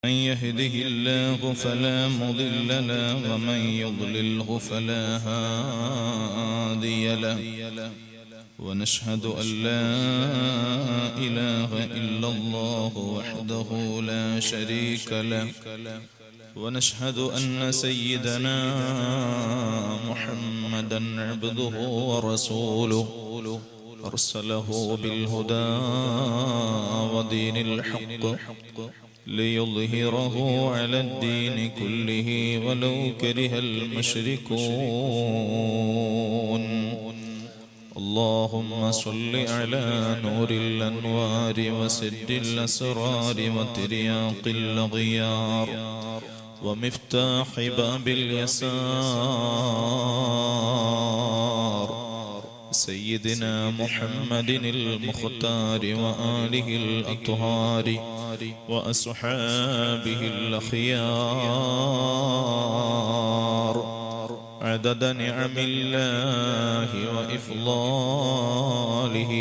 من يهده الله فلا مضل له ومن يضلله فلا هادي له ونشهد أن لا إله إلا الله وحده لا شريك له ونشهد أن سيدنا محمدا عبده ورسوله أرسله بالهدى ودين الحق ليظهره على الدين كله ولو كره المشركون اللهم صل على نور الأنوار وسد الأسرار وترياق الأغيار ومفتاح باب اليسار سيدنا محمد المختار وآله الأطهار وأصحابه الأخيار عدد نعم الله وإفضاله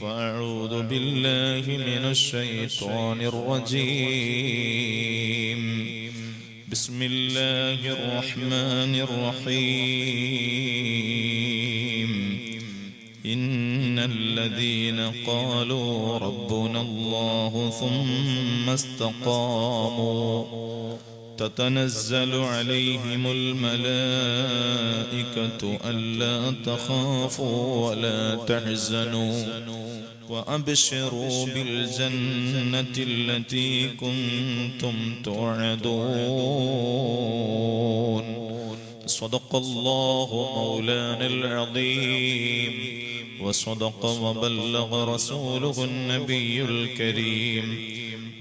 فأعوذ بالله من الشيطان الرجيم بسم الله الرحمن الرحيم إن الذين قالوا ربنا الله ثم استقاموا تتنزل عليهم الملائكة ألا تخافوا ولا تحزنوا وأبشروا بالجنة التي كنتم توعدون صدق الله مولانا العظيم وصدق وبلغ رسوله النبي الكريم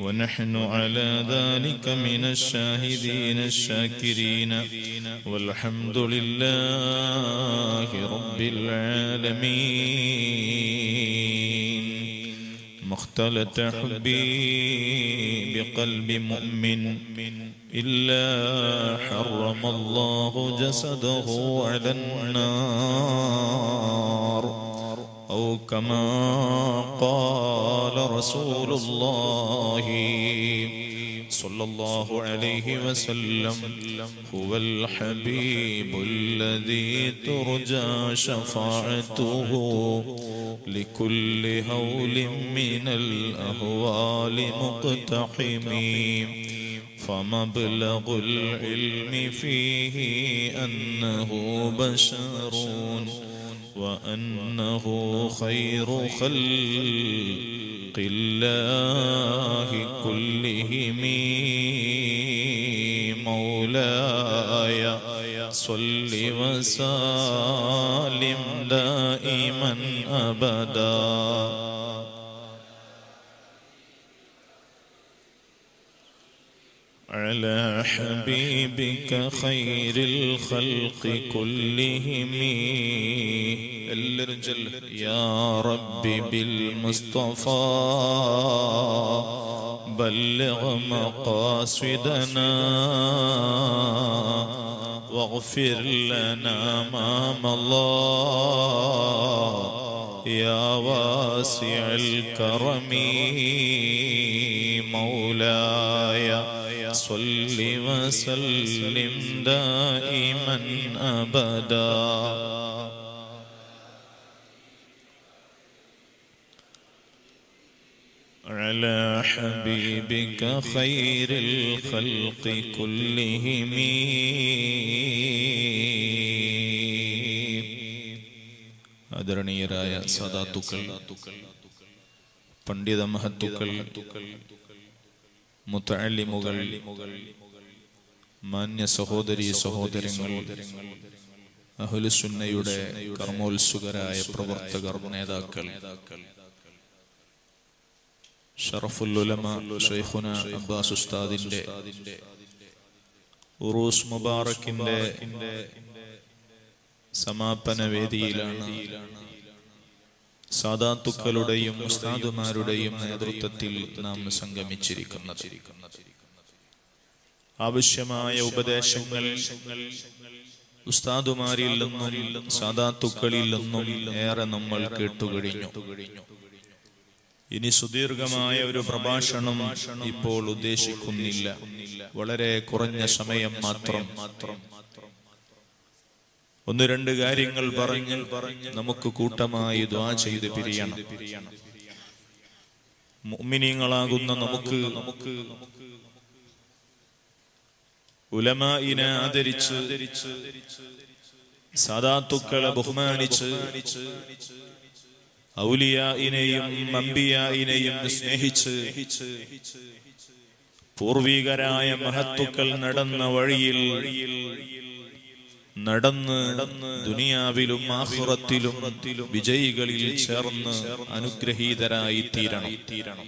ونحن على ذلك من الشاهدين الشاكرين والحمد لله رب العالمين ما اختلط حبي بقلب مؤمن إلا حرم الله جسده على النار أو كما قال رسول الله صلى الله عليه وسلم هو الحبيب الذي ترجى شفاعته لكل هول من الأهوال مقتحم فمبلغ العلم فيه أنه بشر وأنه خير خلق الله كلهم مولاي صل وسلم دائما أبدا على حبيبك خير الخلق كلهم الرجل يا ربي بالمصطفى بلغ مقاصدنا واغفر لنا ما مضى يا واسع الكرم مولاي صل وسلم دائما أبدا على حبيبك خير الخلق كلهم ആദരണീയരായ സദാത്തുക്കൾ പണ്ഡിത മഹത്തുക്കൾ മുതഅല്ലിമുകൾ മാന്യ സഹോദരീ സഹോദരങ്ങൾ അഹ്ലുസുന്നയുടെ കർമ്മോത്സുകരായ പ്രവർത്തകർ നേതാക്കൾ ഷറഫുൽ ഉലമ ശൈഖുന അബ്ബാസ് ഉസ്താദിന്റെ ഉറൂസ് മുബാറക്കിന്റെ സമാപന വേദിയിലാണ് സാദാത്തുക്കളുടെയും ഉസ്താദുമാരുടെയും നേതൃത്വത്തിൽ നാം സംഗമിച്ചിരിക്കുന്നത്. ആവശ്യമായ ഉപദേശങ്ങൾ ഉസ്താദുമാരിൽ നിന്നും സാദാത്തുക്കളിൽ നിന്നും ഏറെ നമ്മൾ കേട്ടുകഴിഞ്ഞു. ഇനി സുദീർഘമായ ഒരു പ്രഭാഷണം ഇപ്പോൾ ഉദ്ദേശിക്കുന്നില്ല. വളരെ കുറഞ്ഞ സമയം മാത്രം ഒന്ന് രണ്ട് കാര്യങ്ങൾ പറഞ്ഞ് നമുക്ക് കൂട്ടമായി ദുആ ചെയ്ത് പിരിയണം. മുഅ്മിനീങ്ങളാകുന്ന നമുക്ക് ഉലമാഇനെ ആദരിച്ച് സാദാത്തുക്കളെ ബഹുമാനിച്ച് ഔലിയായിനെയും അംബിയായിനെയും സ്നേഹിച്ച് പൂർവികരായ മഹത്തുക്കൾ നടന്ന വഴിയിൽ നടന്ന് ദുനിയാവിലും ആഖിറത്തിലും വിജയികളിൽ ചേർന്ന് അനുഗ്രഹീതരായി തീരണം.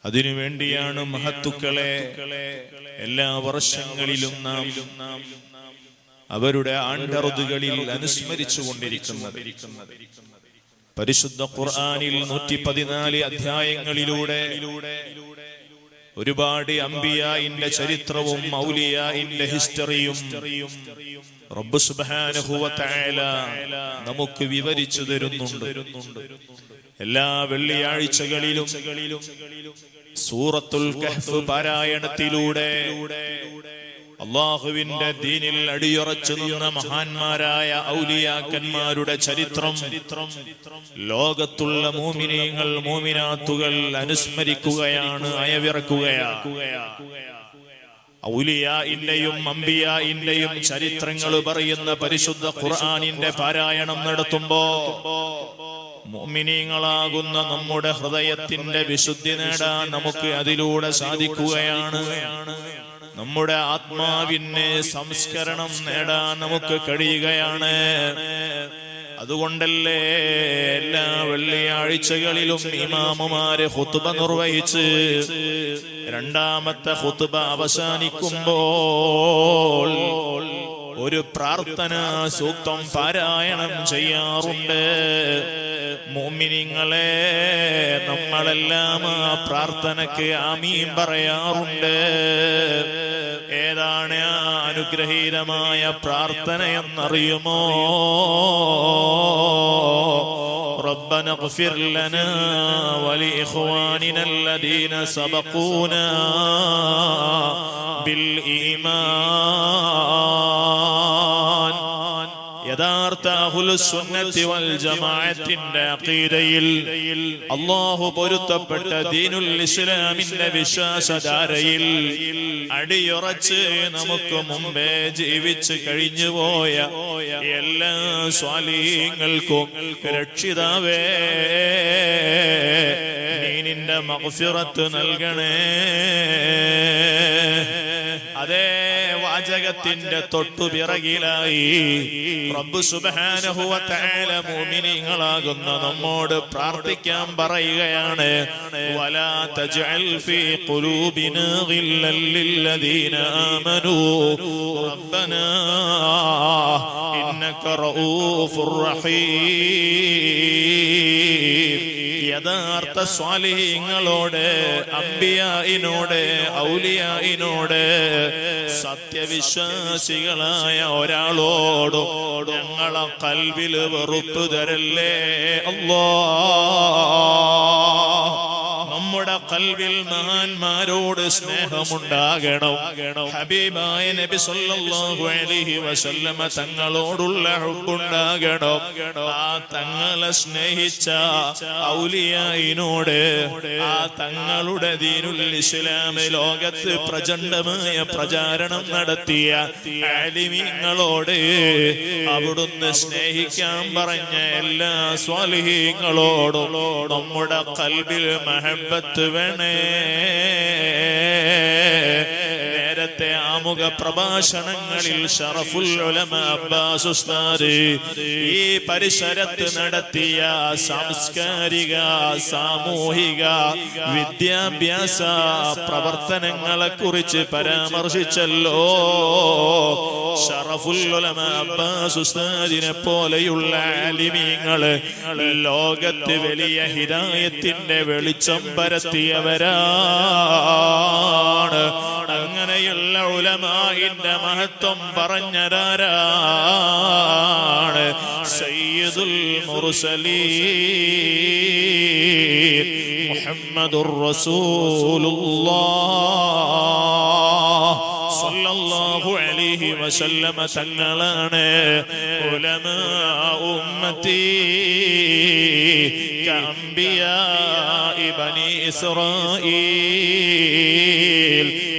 അതിനുവേണ്ടിയാണ് മഹത്തുക്കളെ എല്ലാ വർഷങ്ങളിലും നാം അവരുടെ ആണ്ടറുതുകളിൽ അനുസ്മരിച്ചു കൊണ്ടിരിക്കുന്നത്. പരിശുദ്ധ ഖുർആനിൽ 114 അധ്യായങ്ങളിലൂടെ ഒരുപാട് അംബിയായിന്റെ ചരിത്രവും ഔലിയായിന്റെ ഹിസ്റ്ററിയും റബ്ബ് സുബ്ഹാനഹു വ തആല നമുക്ക് വിവരിച്ചു തരുന്നുണ്ട്. എല്ലാ വെള്ളിയാഴ്ചകളിലും സൂറത്തുൽ കഹ്ഫ് പാരായണത്തിലൂടെ അല്ലാഹുവിന്റെ ദീനിൽ അടിയുറച്ചു നിന്ന മഹാന്മാരായ ഔലിയാക്കന്മാരുടെ ചരിത്രം ലോകത്തുള്ള മുഅ്മിനീങ്ങൾ മുഅ്മിനാത്തുകൾ അനുസ്മരിക്കുകയാണ്, അയവിറക്കുകയാണ്. ഔലിയാഇന്റെയും അംബിയാഇന്റെയും ചരിത്രങ്ങൾ പറയുന്ന പരിശുദ്ധ ഖുർആനിന്റെ പാരായണം നടത്തുമ്പോ മുഅ്മിനീങ്ങളാകുന്ന നമ്മുടെ ഹൃദയത്തിന്റെ വിശുദ്ധി നേടാൻ നമുക്ക് അതിലൂടെ സാധിക്കുകയാണ്. നമ്മുടെ ആത്മാവിന് സംസ്കരണം നേടാൻ നമുക്ക് കഴിയുകയാണ്. അതുകൊണ്ടല്ലേ എല്ലാ വെള്ളിയാഴ്ചകളിലും ഇമാമുമാര് ഖുത്ബ നിർവഹിച്ച് രണ്ടാമത്തെ ഖുത്ബ അവസാനിക്കുമ്പോൾ ഒരു പ്രാർത്ഥനാ സൂക്തം പാരായണം ചെയ്യാറുണ്ട്. മുഅ്മിനീങ്ങളെ, നമ്മളെല്ലാം ആ പ്രാർത്ഥനയ്ക്ക് ആമീൻ പറയാറുണ്ട്. ഏതാണ് ആ അനുഗ്രഹീതമായ പ്രാർത്ഥന എന്നറിയുമോ? ربنا اغفر لنا ولإخواننا الذين سبقونا بالإيمان. യഥാർത്ഥ അഹ്ലുസുന്നത്തി വൽ ജമാഅത്തിന്റെ അഖീദയിൽ അല്ലാഹു പൊരുത്തപ്പെട്ട ദീനുൽ ഇസ്ലാമിന്റെ വിശ്വാസധാരയിൽ അടിയുറച്ച് നമുക്ക് മുമ്പേ ജീവിച്ച് കഴിഞ്ഞുപോയ എല്ലാ സ്വാലിഹീങ്ങൾക്കും രക്ഷിതാവേ, നീ നിന്റെ മഗ്ഫിറത്ത് നൽകണേ. അതേ വാചകത്തിന്റെ തൊട്ടുപിറകിലായി റബ്ബ് സുബ്ഹാനഹു വ തആല മുഅ്മിനീങ്ങളാകുന്ന നമ്മോട് പ്രാർത്ഥിക്കാൻ പറയുകയാണ്. വലാ തജ്അൽ ഫീ ഖുലൂബിനാ ഗില്ലൽ ലില്ലദീന ആമനൂ റബ്ബനാ ഇന്നക റഊഫുർ റഹീം. യഥാർത്ഥ സ്വാലിഹീങ്ങളോട്, അംബിയായിനോട്, ഔലിയായിനോട്, സത്യവിശ്വാസികളായ ഒരാളോടും ഞങ്ങളെ കൽബിൽ വെറുപ്പ് തരല്ലേ അല്ലാഹ്. നമ്മുടെ കൽബിൽ മഹാന്മാരോട് സ്നേഹമുണ്ടാകണം. ഹബീബായ നബി സല്ലല്ലാഹു അലൈഹി വസല്ലമ തങ്ങളോടുള്ള ഹുബ്ബുണ്ടാകണം. ആ തങ്ങളെ സ്നേഹിച്ച ഔലിയായിനോട്, ആ തങ്ങളുടെ ദീനുൽ ഇസ്ലാം ലോകത്ത് പ്രചണ്ഡമായ പ്രചാരണം നടത്തിയ ആലിമീങ്ങളോട് അവിടുന്ന് സ്നേഹിക്കാൻ പറഞ്ഞ എല്ലാ സ്വാലിഹീങ്ങളോടും നമ്മുടെ കൽബിൽ മഹബ്ബത്ത് വേണേ. നേരത്തെ ആമുഖ പ്രഭാഷണങ്ങളിൽ ശറഫുൽ ഉലമ അബ്ബാസ് ഉസ്താദ് ഈ പരിസരത്ത് നടത്തിയ സാംസ്കാരിക, സാമൂഹിക, വിദ്യാഭ്യാസ പ്രവർത്തനങ്ങളെ കുറിച്ച് പരാമർശിച്ചല്ലോ. ശറഫുൽ ഉലമ അബ്ബാസ് ഉസ്താദിനെ പോലെയുള്ള ആലിമീങ്ങള് ലോകത്ത് വലിയ ഹിദായത്തിന്റെ വെളിച്ചം പരത്തിയവരാണ്. അങ്ങനെയുള്ള ഉലമാഇന്റെ മഹത്വം പറഞ്ഞതാരാണ്? സയ്യിദുൽ മുർസലീൻ മുഹമ്മദുർ റസൂലുള്ളാഹ് സല്ലല്ലാഹു അലൈഹി വസല്ലമ തങ്ങളാണ് ഉലമാ ഉമ്മത്തി കഅംബിയാ ബനി ഇസ്രായീൽ.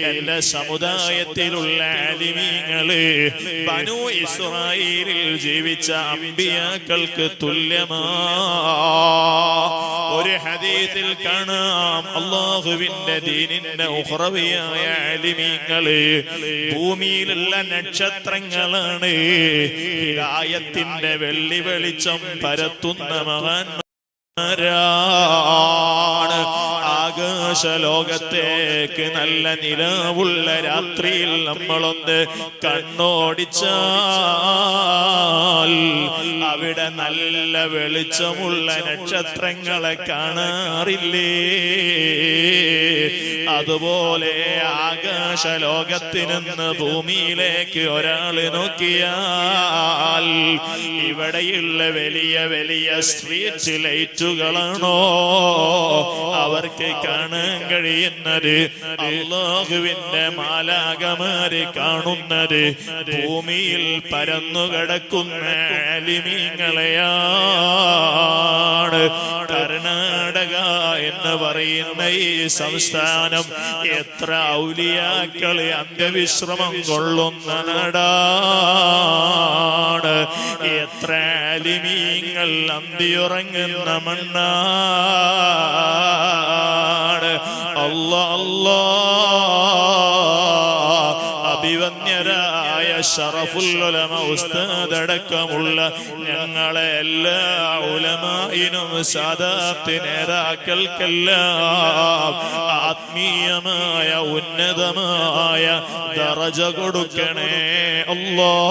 എന്റെ സമുദായത്തിലുള്ള ആലിമീങ്ങള് ബനൂ ഇസ്രായീലിൽ ജീവിച്ച അംബിയാക്കൾക്ക് തുല്യമാണ്. ഒരു ഹദീസിൽ കാണാം, അല്ലാഹുവിന്റെ ദീനിന്റെ ഉഖ്റവിയായ ആലിമീങ്ങള് ഭൂമിയിലുള്ള നക്ഷത്രങ്ങളാണ്. ഹിദായത്തിന്റെ വെള്ളി വെളിച്ചം പരത്തുന്ന മഹാന്മാരാണ്. ആകാശലോകത്തേക്ക് നല്ല നിലാവുള്ള രാത്രിയിൽ നമ്മളൊന്ന് കണ്ണോടിച്ചാൽ അവിടെ നല്ല വെളിച്ചമുള്ള നക്ഷത്രങ്ങളെ കാണാറില്ലേ? അതുപോലെ ആകാശലോകത്ത് നിന്ന് ഭൂമിയിലേക്ക് ഒരാള് നോക്കിയാൽ ഇവിടെയുള്ള വലിയ വലിയ സ്ട്രീറ്റ് ലൈറ്റുകളാണോ അവർക്ക് കാണാൻ കഴിയുന്നത്? അല്ലാഹുവിന്റെ മാലാഖമാര് കാണുന്നത് ഭൂമിയിൽ പരന്നുകിടക്കുന്ന ആലിമീങ്ങളെയാണ്. കർണാടക എന്ന് പറയുന്ന ഈ സംസ്ഥാനം എത്ര ഔലിയാക്കള് അന്ത്യവിശ്രമം കൊള്ളുന്ന നാടാണ്. എത്ര ആലിമീങ്ങൾ അന്തിയുറങ്ങുന്ന മണ്ണാണ്. അല്ലാഹ് അഭിവന്യരായ ശറഫുൽ ഉലമ ഉസ്താദ് അടക്കമുള്ള ഞങ്ങളെ എല്ലാ ഉലമായിനും സാദാത്ത് നേതാക്കൾക്കെല്ലാം ആത്മീയമായ ഉന്നതമായ ദറജ കൊടുക്കണേ അല്ലാഹ്.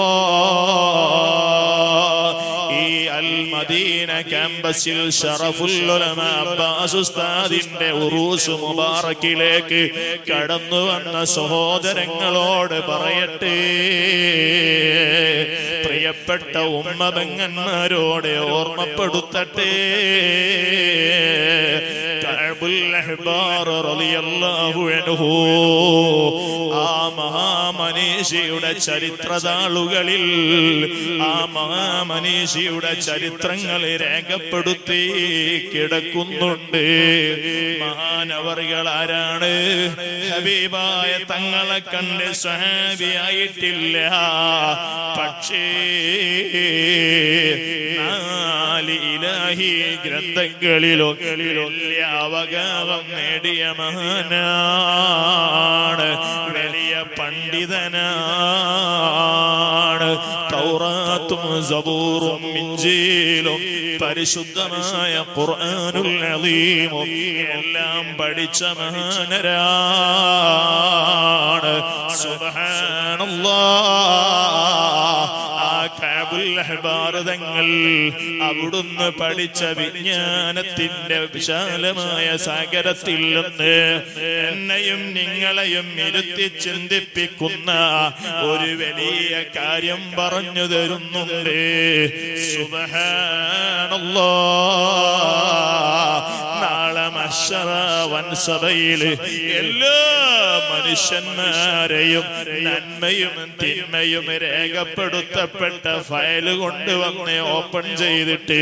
ഈ അൽ മദീന ക്യാമ്പസിൽ ശറഫുൽ ഉലമ അബ്ബാസ് ഉസ്താദിന്റെ ഉറൂസ് മുബാറക്കിലേക്ക് കടന്നു വന്ന സഹോദരങ്ങളോട് പറയട്ടെ, പ്രിയപ്പെട്ട ഉമ്മബങ്ങന്മാരോട് ഓർമ്മപ്പെടുത്തട്ടെ, കഅബുൽ അഹ്ബാർ റളിയല്ലാഹു അൻഹു ആ മഹാമനീഷിയുടെ ചരിത്രതാളുകളിൽ ആ മഹാമനീഷിയുടെ ചരിത്രങ്ങൾ രേഖപ്പെടുത്തി കിടക്കുന്നുണ്ട്. മഹാനവറുകൾ ആരാണ്? ഹബീബായ തങ്ങളെ കണ്ട് സ്വഹാബിയായിട്ടില്ല, പക്ഷേ നാല് ഇലാഹി ഗ്രന്ഥങ്ങളിലൊക്കെ വലിയ അവഗാഹം നേടിയ മഹാനാണ്, വലിയ പണ്ഡിതനാണ്. തൗറാത്തും സബൂറും ഇഞ്ചീലും പരിശുദ്ധമായ ഖുർആനുൽ അദീമും എല്ലാം പഠിച്ച മഹാനരാണ്. സുബ്ഹാനല്ലാഹ്. കഅബുൽ അഹ്ബാർ തങ്ങൾ അവിടുന്ന് പഠിച്ച വിജ്ഞാനത്തിന്റെ വിശാലമായ സാഗരത്തിൽ നിന്ന് എന്നെയും നിങ്ങളെയും ഇരുത്തി ചിന്തിപ്പിക്കുന്ന ഒരു വലിയ കാര്യം പറഞ്ഞു തരുന്നുണ്ട്. സുബ്ഹാനല്ലാഹ്. നാളെ മഹ്ശറ വൻസഭയില് എല്ലാ മനുഷ്യന്മാരെയും നന്മയും തിന്മയും രേഖപ്പെടുത്തപ്പെട്ട ഫയൽ കൊണ്ടുവന്ന് ഓപ്പൺ ചെയ്തിട്ട്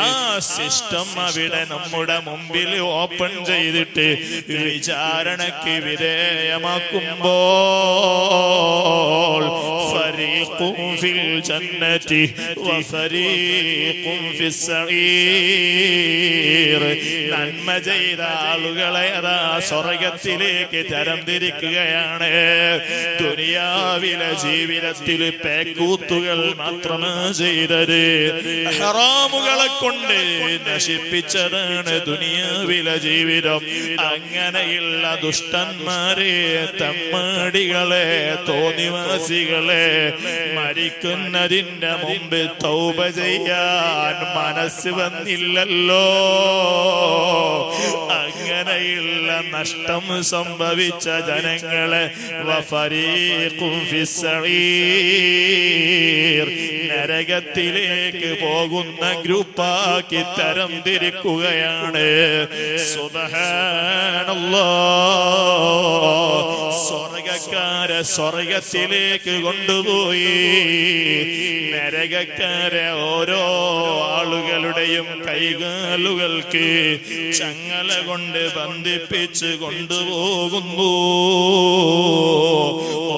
ആ സിസ്റ്റം അവിടെ നമ്മുടെ മുമ്പിൽ ഓപ്പൺ ചെയ്തിട്ട് വിചാരണയ്ക്ക് വിധേയമാക്കുമ്പോൾ ഫരീഖും ഫിൽ ജന്നതി വഫരീഖും ഫിസ് സഈർ. നന്മ ചെയ്ത ആളുകളെ അതാ സ്വർഗത്തിലേക്ക് തരംതിരിക്കുകയാണ്. ദുനിയാവിലെ ജീവിതത്തിൽ പേക്കൂത്തുകൾ മാത്രമാ ചെയ്തത്, ഹറാമുകളെ കൊണ്ട് നശിപ്പിച്ചതാണ് ദുനിയാവിലെ ജീവിതം. അങ്ങനെയുള്ള ദുഷ്ടന്മാരെ, തമ്മാടികളെ, തോന്നിവാസികളെ മരിക്കുന്നതിന്റെ മുമ്പ് തൗബ ചെയ്യാൻ മനസ്സ് വന്നില്ലല്ലോ. അങ്ങനെയുള്ള നഷ്ടം സംഭവിച്ച ജനങ്ങളെ വഫരീഖും ഫിസ്സഈർ നരകത്തിലേക്ക് പോകുന്ന ഗ്രൂപ്പാക്കി തരം തിരിക്കുകയാണ്. സുബ്ഹാനല്ലാഹ്. സ്വർഗക്കാരെ സ്വർഗത്തിലേക്ക് കൊണ്ടുപോയി നരകക്കാരെ ഓരോ ആളുകളുടെയും കൈകാലുകൾക്ക് ചങ്ങല കൊണ്ട് ബന്ധിപ്പിച്ച് കൊണ്ടുപോകുന്നു. ഓ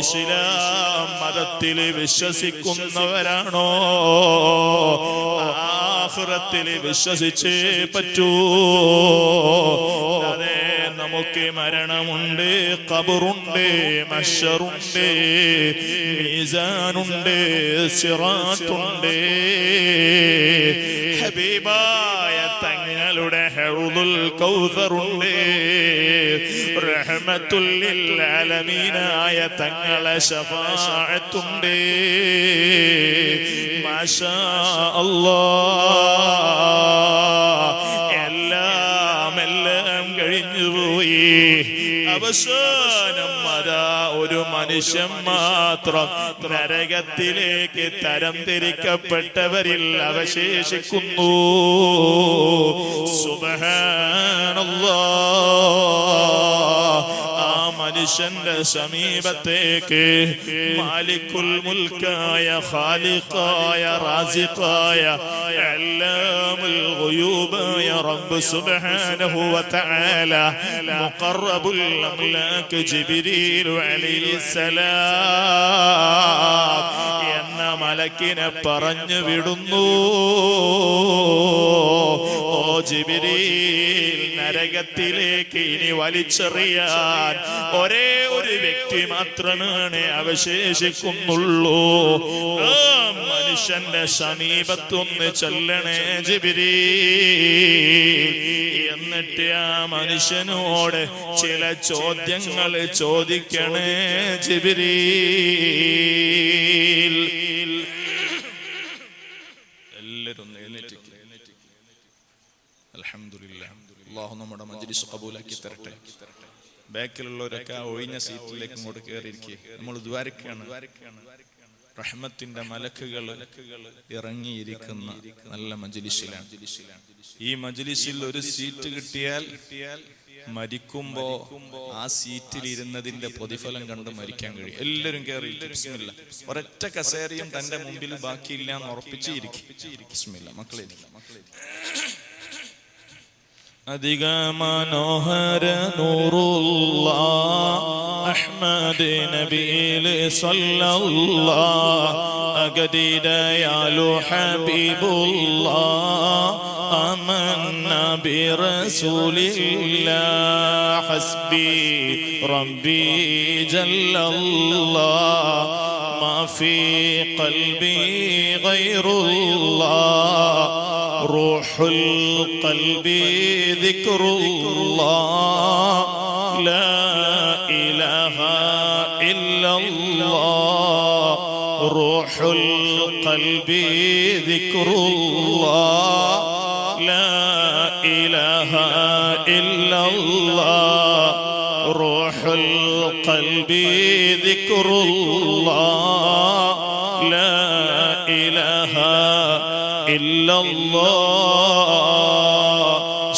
ഇസ്ലാം മതത്തിൽ വിശ്വസിക്കുന്നവരാണോ? ആഖിറത്തിൽ വിശ്വസിച്ചേ പറ്റൂ. അതെ, നമുക്ക് മരണമുണ്ട്, ഖബറുണ്ട്, മഹ്ശറുണ്ട്, മീസാനുണ്ട്, സിറാത്തുണ്ട്. ഹബീബായ തങ്ങളുടെ ഹൗദുൽ കൗസറുണ്ട്. റഹ്മത്തുൽ ലിൽ ആലമീനായ തങ്ങളെ ശഫാഅത്തുണ്ട്. മാഷാ അല്ലാഹ്. എല്ലാം കഴിഞ്ഞുപോയി. അവസാനം അതാ ഒരു മനുഷ്യൻ മാത്രം നരകത്തിലേക്ക് തരംതിരിക്കപ്പെട്ടവരിൽ അവശേഷിക്കുന്നു. സുബ്ഹാനല്ലാഹ്. ആ മനുഷ്യന്റെ സമീപത്തേക്ക് മാലിക്കുൽ മുൽക്കായ ഖാലിഖായ റാസിഖായ അല്ലാമുൽ ഗുയൂബായ റബ്ബ് സുബ്ഹാനഹു വ തആല മുഖറബുൽ അംലാക് ജിബ്രീൽ അലൈഹിസ്സലാം എന്ന മലക്കിനെ പറഞ്ഞു വിടുന്നു. ഓ ജിബ്രീൽ, നരകത്തിലേക്ക് ഇനി വലിച്ചെറിയാൻ ഒരേ ഒരു വ്യക്തി മാത്രമാണ് അവശേഷിക്കുന്നുള്ളൂ. ആ മനുഷ്യന്റെ സമീപത്തൊന്ന് ചെല്ലണേ ജിബ്രീൽ. എന്നിട്ട് ആ മനുഷ്യനോട് ചില ചോദ്യങ്ങൾ ചോദിക്കണേ ജിബ്രീൽ. എല്ലാവരും അൽഹംദുലില്ലാഹ്. അല്ലാഹു നമ്മുടെ മജ്ലിസ് ഖബൂലാക്കി തരട്ടെ. ബാക്കിലുള്ളവരൊക്കെ ആ ഒഴിഞ്ഞ സീറ്റിലേക്ക് ഇങ്ങോട്ട് കയറിയിരിക്കുക. നമ്മൾ ദ്വാരക്കാണ്. റഹ്മത്തിന്റെ മലക്കുകൾ ഇറങ്ങിയിരിക്കുന്ന നല്ല മജ്ലിസിലാണ്. ഈ മജ്ലിസിൽ ഒരു സീറ്റ് കിട്ടിയാൽ മരിക്കുമ്പോ ആ സീറ്റിൽ ഇരുന്നതിന്റെ പ്രതിഫലം കണ്ട് മരിക്കാൻ കഴിയും. എല്ലാവരും കയറി ബിസ്മില്ലാ. ഒരൊറ്റ കസേരയും തന്റെ മുമ്പിൽ ബാക്കിയില്ല എന്ന് ഉറപ്പിച്ചിരിക്കും. ബിസ്മില്ലാ മക്കളെ. അധിക മനോഹര നൂറുല്ലാഹ് അഹ്മദ് നബിയിൽ സല്ലല്ലാഹ് അഗദിദയാലു ഹബീബുല്ലാഹ് ആമന്ന ബിറസൂലില്ലാഹ് ഹസ്ബി റബ്ബി ജല്ലല്ലാഹ് മാ ഫീ ഖൽബി ഗൈറുല്ലാഹ് روح القلب ذكر الله لا إله إلا الله روح القلب ذكر الله لا إله إلا الله روح القلب ذكر الله لا إله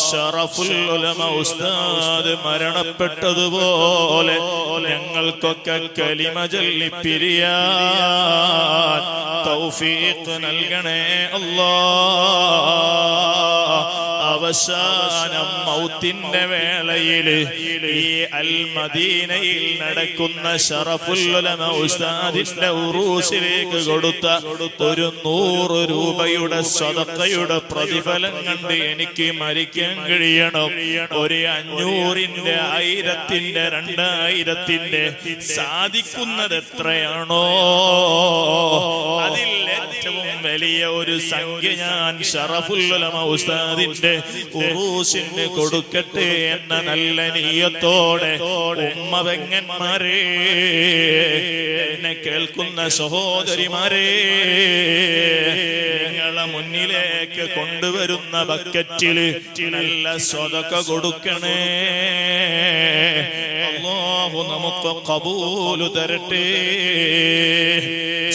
ഷറഫുൽ ഉലമ ഉസ്താദ് മരണപ്പെട്ടതുപോലെ ഞങ്ങൾക്കൊക്കെ കലിമ ചൊല്ലി പിരിയാൻ തൗഫീഖ് നൽകണേ അല്ലാഹ്. അവസാനം മൗത്തിന്റെ വേളയിൽ ഈ അൽ മദീനയിൽ നടക്കുന്ന ഷറഫുൽ ഉലമ ഉസ്താദിന്റെ ഉറൂസിലേക്ക് കൊടുത്ത ഒരു 100 രൂപയുടെ സദഖയുടെ പ്രതിഫലം കണ്ട് എനിക്ക് മരിക്കാൻ കഴിയണം. ഒരു 500ന്റെ 1000ന്റെ 2000ന്റെ സാധിക്കുന്നത് എത്രയാണോ അതിൽ ഏറ്റവും വലിയ ഒരു സംഖ്യ ഞാൻ ഷറഫുൽ ഉലമ ഉസ്താദിന്റെ ഉറൂസിന് കൊടുക്കട്ടെ എന്ന നല്ല നിയ്യത്തോടെ ഉമ്മ പെങ്ങന്മാരെ, എന്നെ കേൾക്കുന്ന സഹോദരിമാരെ, നിങ്ങളെ മുന്നിലേക്ക് കൊണ്ടുവരുന്ന ബക്കറ്റില് നല്ല സ്വതക്ക കൊടുക്കണേ. അല്ലാഹു നമുക്ക് ഖബൂൽ തരട്ടെ.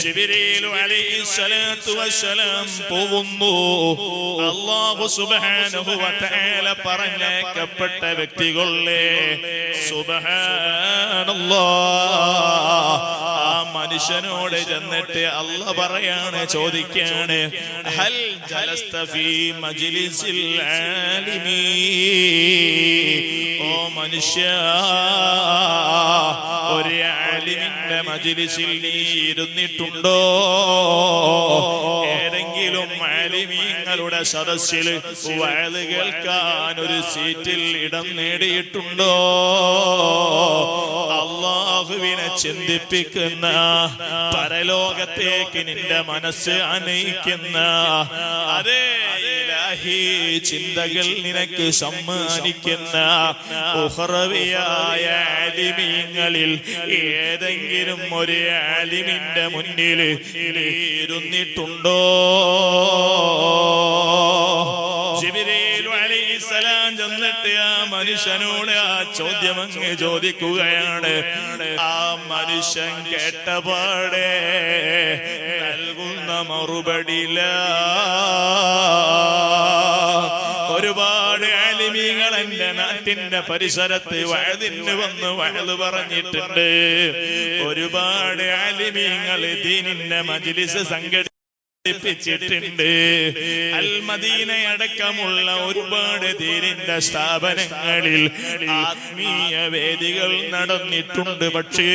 ജിബ്രീൽ അലൈഹിസ്സലാത്തു വസ്സലാം പോകുന്നു. അല്ലാഹു സുബ്ഹാനഹു വ തആല പറഞ്ഞേക്കപ്പെട്ട വ്യക്തികളെ സുബ്ഹാനല്ലാഹ്, ആ മനുഷ്യനോട് ചെന്നിട്ട് അല്ലാഹ് പറയാണ്, ചോദിക്കാണ്, ഹൽ ജലസ്ത ഫീ മജ്ലിസിൽ ആലിമീ, ഓ മനുഷ്യ, ഒരു ആലിമിന്റെ മജ്ലിസിൽ നീ ഇരുന്നിട്ടുണ്ടോ? ഏതെങ്കിലും ആലിമീങ്ങളുടെ സദസ്സിൽ വഅദ് കേൾക്കാൻ ഒരു സീറ്റിൽ ഇടം നേടിയിട്ടുണ്ടോ? അല്ലാഹുവിനെ ചിന്തിപ്പിക്കുന്ന, പരലോകത്തേക്ക് നിന്റെ മനസ്സ് അനയിക്കുന്ന അതേ ഇലാഹി ചിന്തകൾ നിനക്ക് സമ്മാനിക്കുന്ന ഉഖറവിയായ ആലിമീങ്ങളിൽ ഏതെങ്കിലും ഒരു ആലിമിന്റെ മുന്നിൽ ഇരുന്നിട്ടുണ്ടോ? ജിബ്രീൽ അലൈഹിസ്സലാം ചെന്നിട്ട് ആ മനുഷ്യനോട് ആ ചോദ്യം അങ്ങ് ചോദിക്കുകയാണ്. ആ മനുഷ്യൻ കേട്ടപാടെ നൽകുന്ന മറുപടിയില്ല. ഒരുപാട് ആലിമീങ്ങൾ എന്റെ നാട്ടിന്റെ പരിസരത്ത് വഅദിന് വന്ന് വഅദ് പറഞ്ഞിട്ടുണ്ട്. ഒരുപാട് ആലിമീങ്ങൾ ദീനിന്റെ മജ്ലിസ് സംഘടിപ്പിച്ചിട്ടുണ്ട്. അൽ മദീന അടക്കമുള്ള ഒരുപാട് ദീനിന്റെ സ്ഥാപനങ്ങളിൽ ആത്മീയ വേദികൾ നടന്നിട്ടുണ്ട്. പക്ഷേ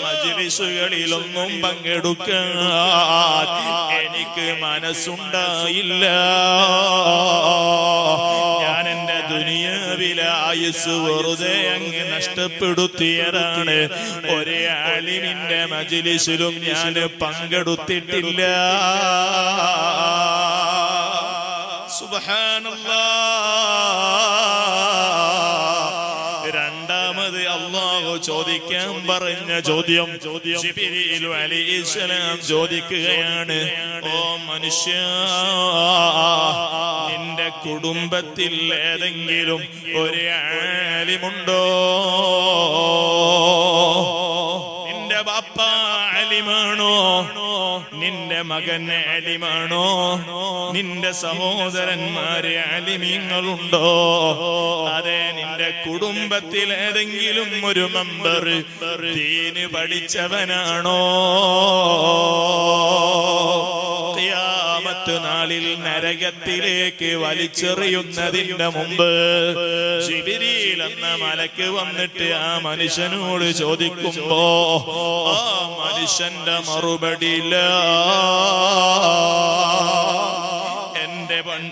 മജ്ലിസുകളിലൊന്നും പങ്കെടുക്കാൻ എനിക്ക് മനസ്സുണ്ടായില്ല. ഞാൻ എന്റെ ദുനിയാവിലെ ആയുസ് വെറുതെ അങ്ങ് നഷ്ടപ്പെടുത്തിയതാണ്. ഒരേ ആലിമിന്റെ മജ്ലിസിലും ഞാൻ പങ്കെടുത്തിട്ടില്ല. സുബ്ഹാനല്ലാഹ്. രണ്ടാമത് അല്ലാഹു ചോദിക്കാൻ പറഞ്ഞ ചോദ്യം, ജിബ്രീൽ അലൈഹിസ്സലാം ചോദിക്കുകയാണ്, ഓ മനുഷ്യ, നിന്റെ കുടുംബത്തിൽ ഏതെങ്കിലും ഒരു ആലിമുണ്ടോ? നിന്റെ ബാപ്പ ആലിമാണോ? നിന്റെ മകൻ ആലിമാണോ? നിന്റെ സഹോദരന്മാരെ ആലിമീങ്ങളുണ്ടോ? അതെ, നിന്റെ കുടുംബത്തിൽ ഏതെങ്കിലും ഒരു മെമ്പർ ദീന് പഠിച്ചവനാണോ? ഖിയാമത്ത് നാളിൽ നരകത്തിലേക്ക് വലിച്ചെറിയുന്നതിന്റെ മുമ്പ് ജിബ്രീൽ എന്ന മലക്ക് വന്നിട്ട് ആ മനുഷ്യനോട് ചോദിക്കുമ്പോ ആ മനുഷ്യന്റെ മറുപടിയില്ല.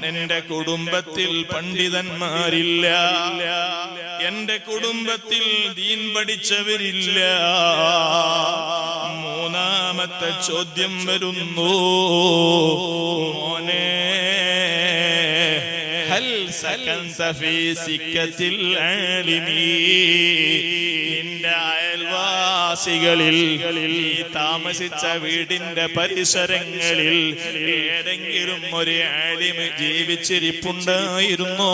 എന്റെ കുടുംബത്തിൽ പണ്ഡിതന്മാരില്ല, എന്റെ കുടുംബത്തിൽ ദീൻ പഠിച്ചവരില്ല. മൂന്നാമത്തെ ചോദ്യം വരുന്നു, മോനെ, ഹൽ സകൻത ഫീ സിക്കത്തിൽ ആലിമീ, നിന്റെ അയൽവാസികളിൽ, നീ താമസിച്ച വീടിന്റെ പരിസരങ്ങളിൽ ഏതെങ്കിലും ഒരു ആലിമ് ജീവിച്ചിരിപ്പുണ്ടായിരുന്നോ?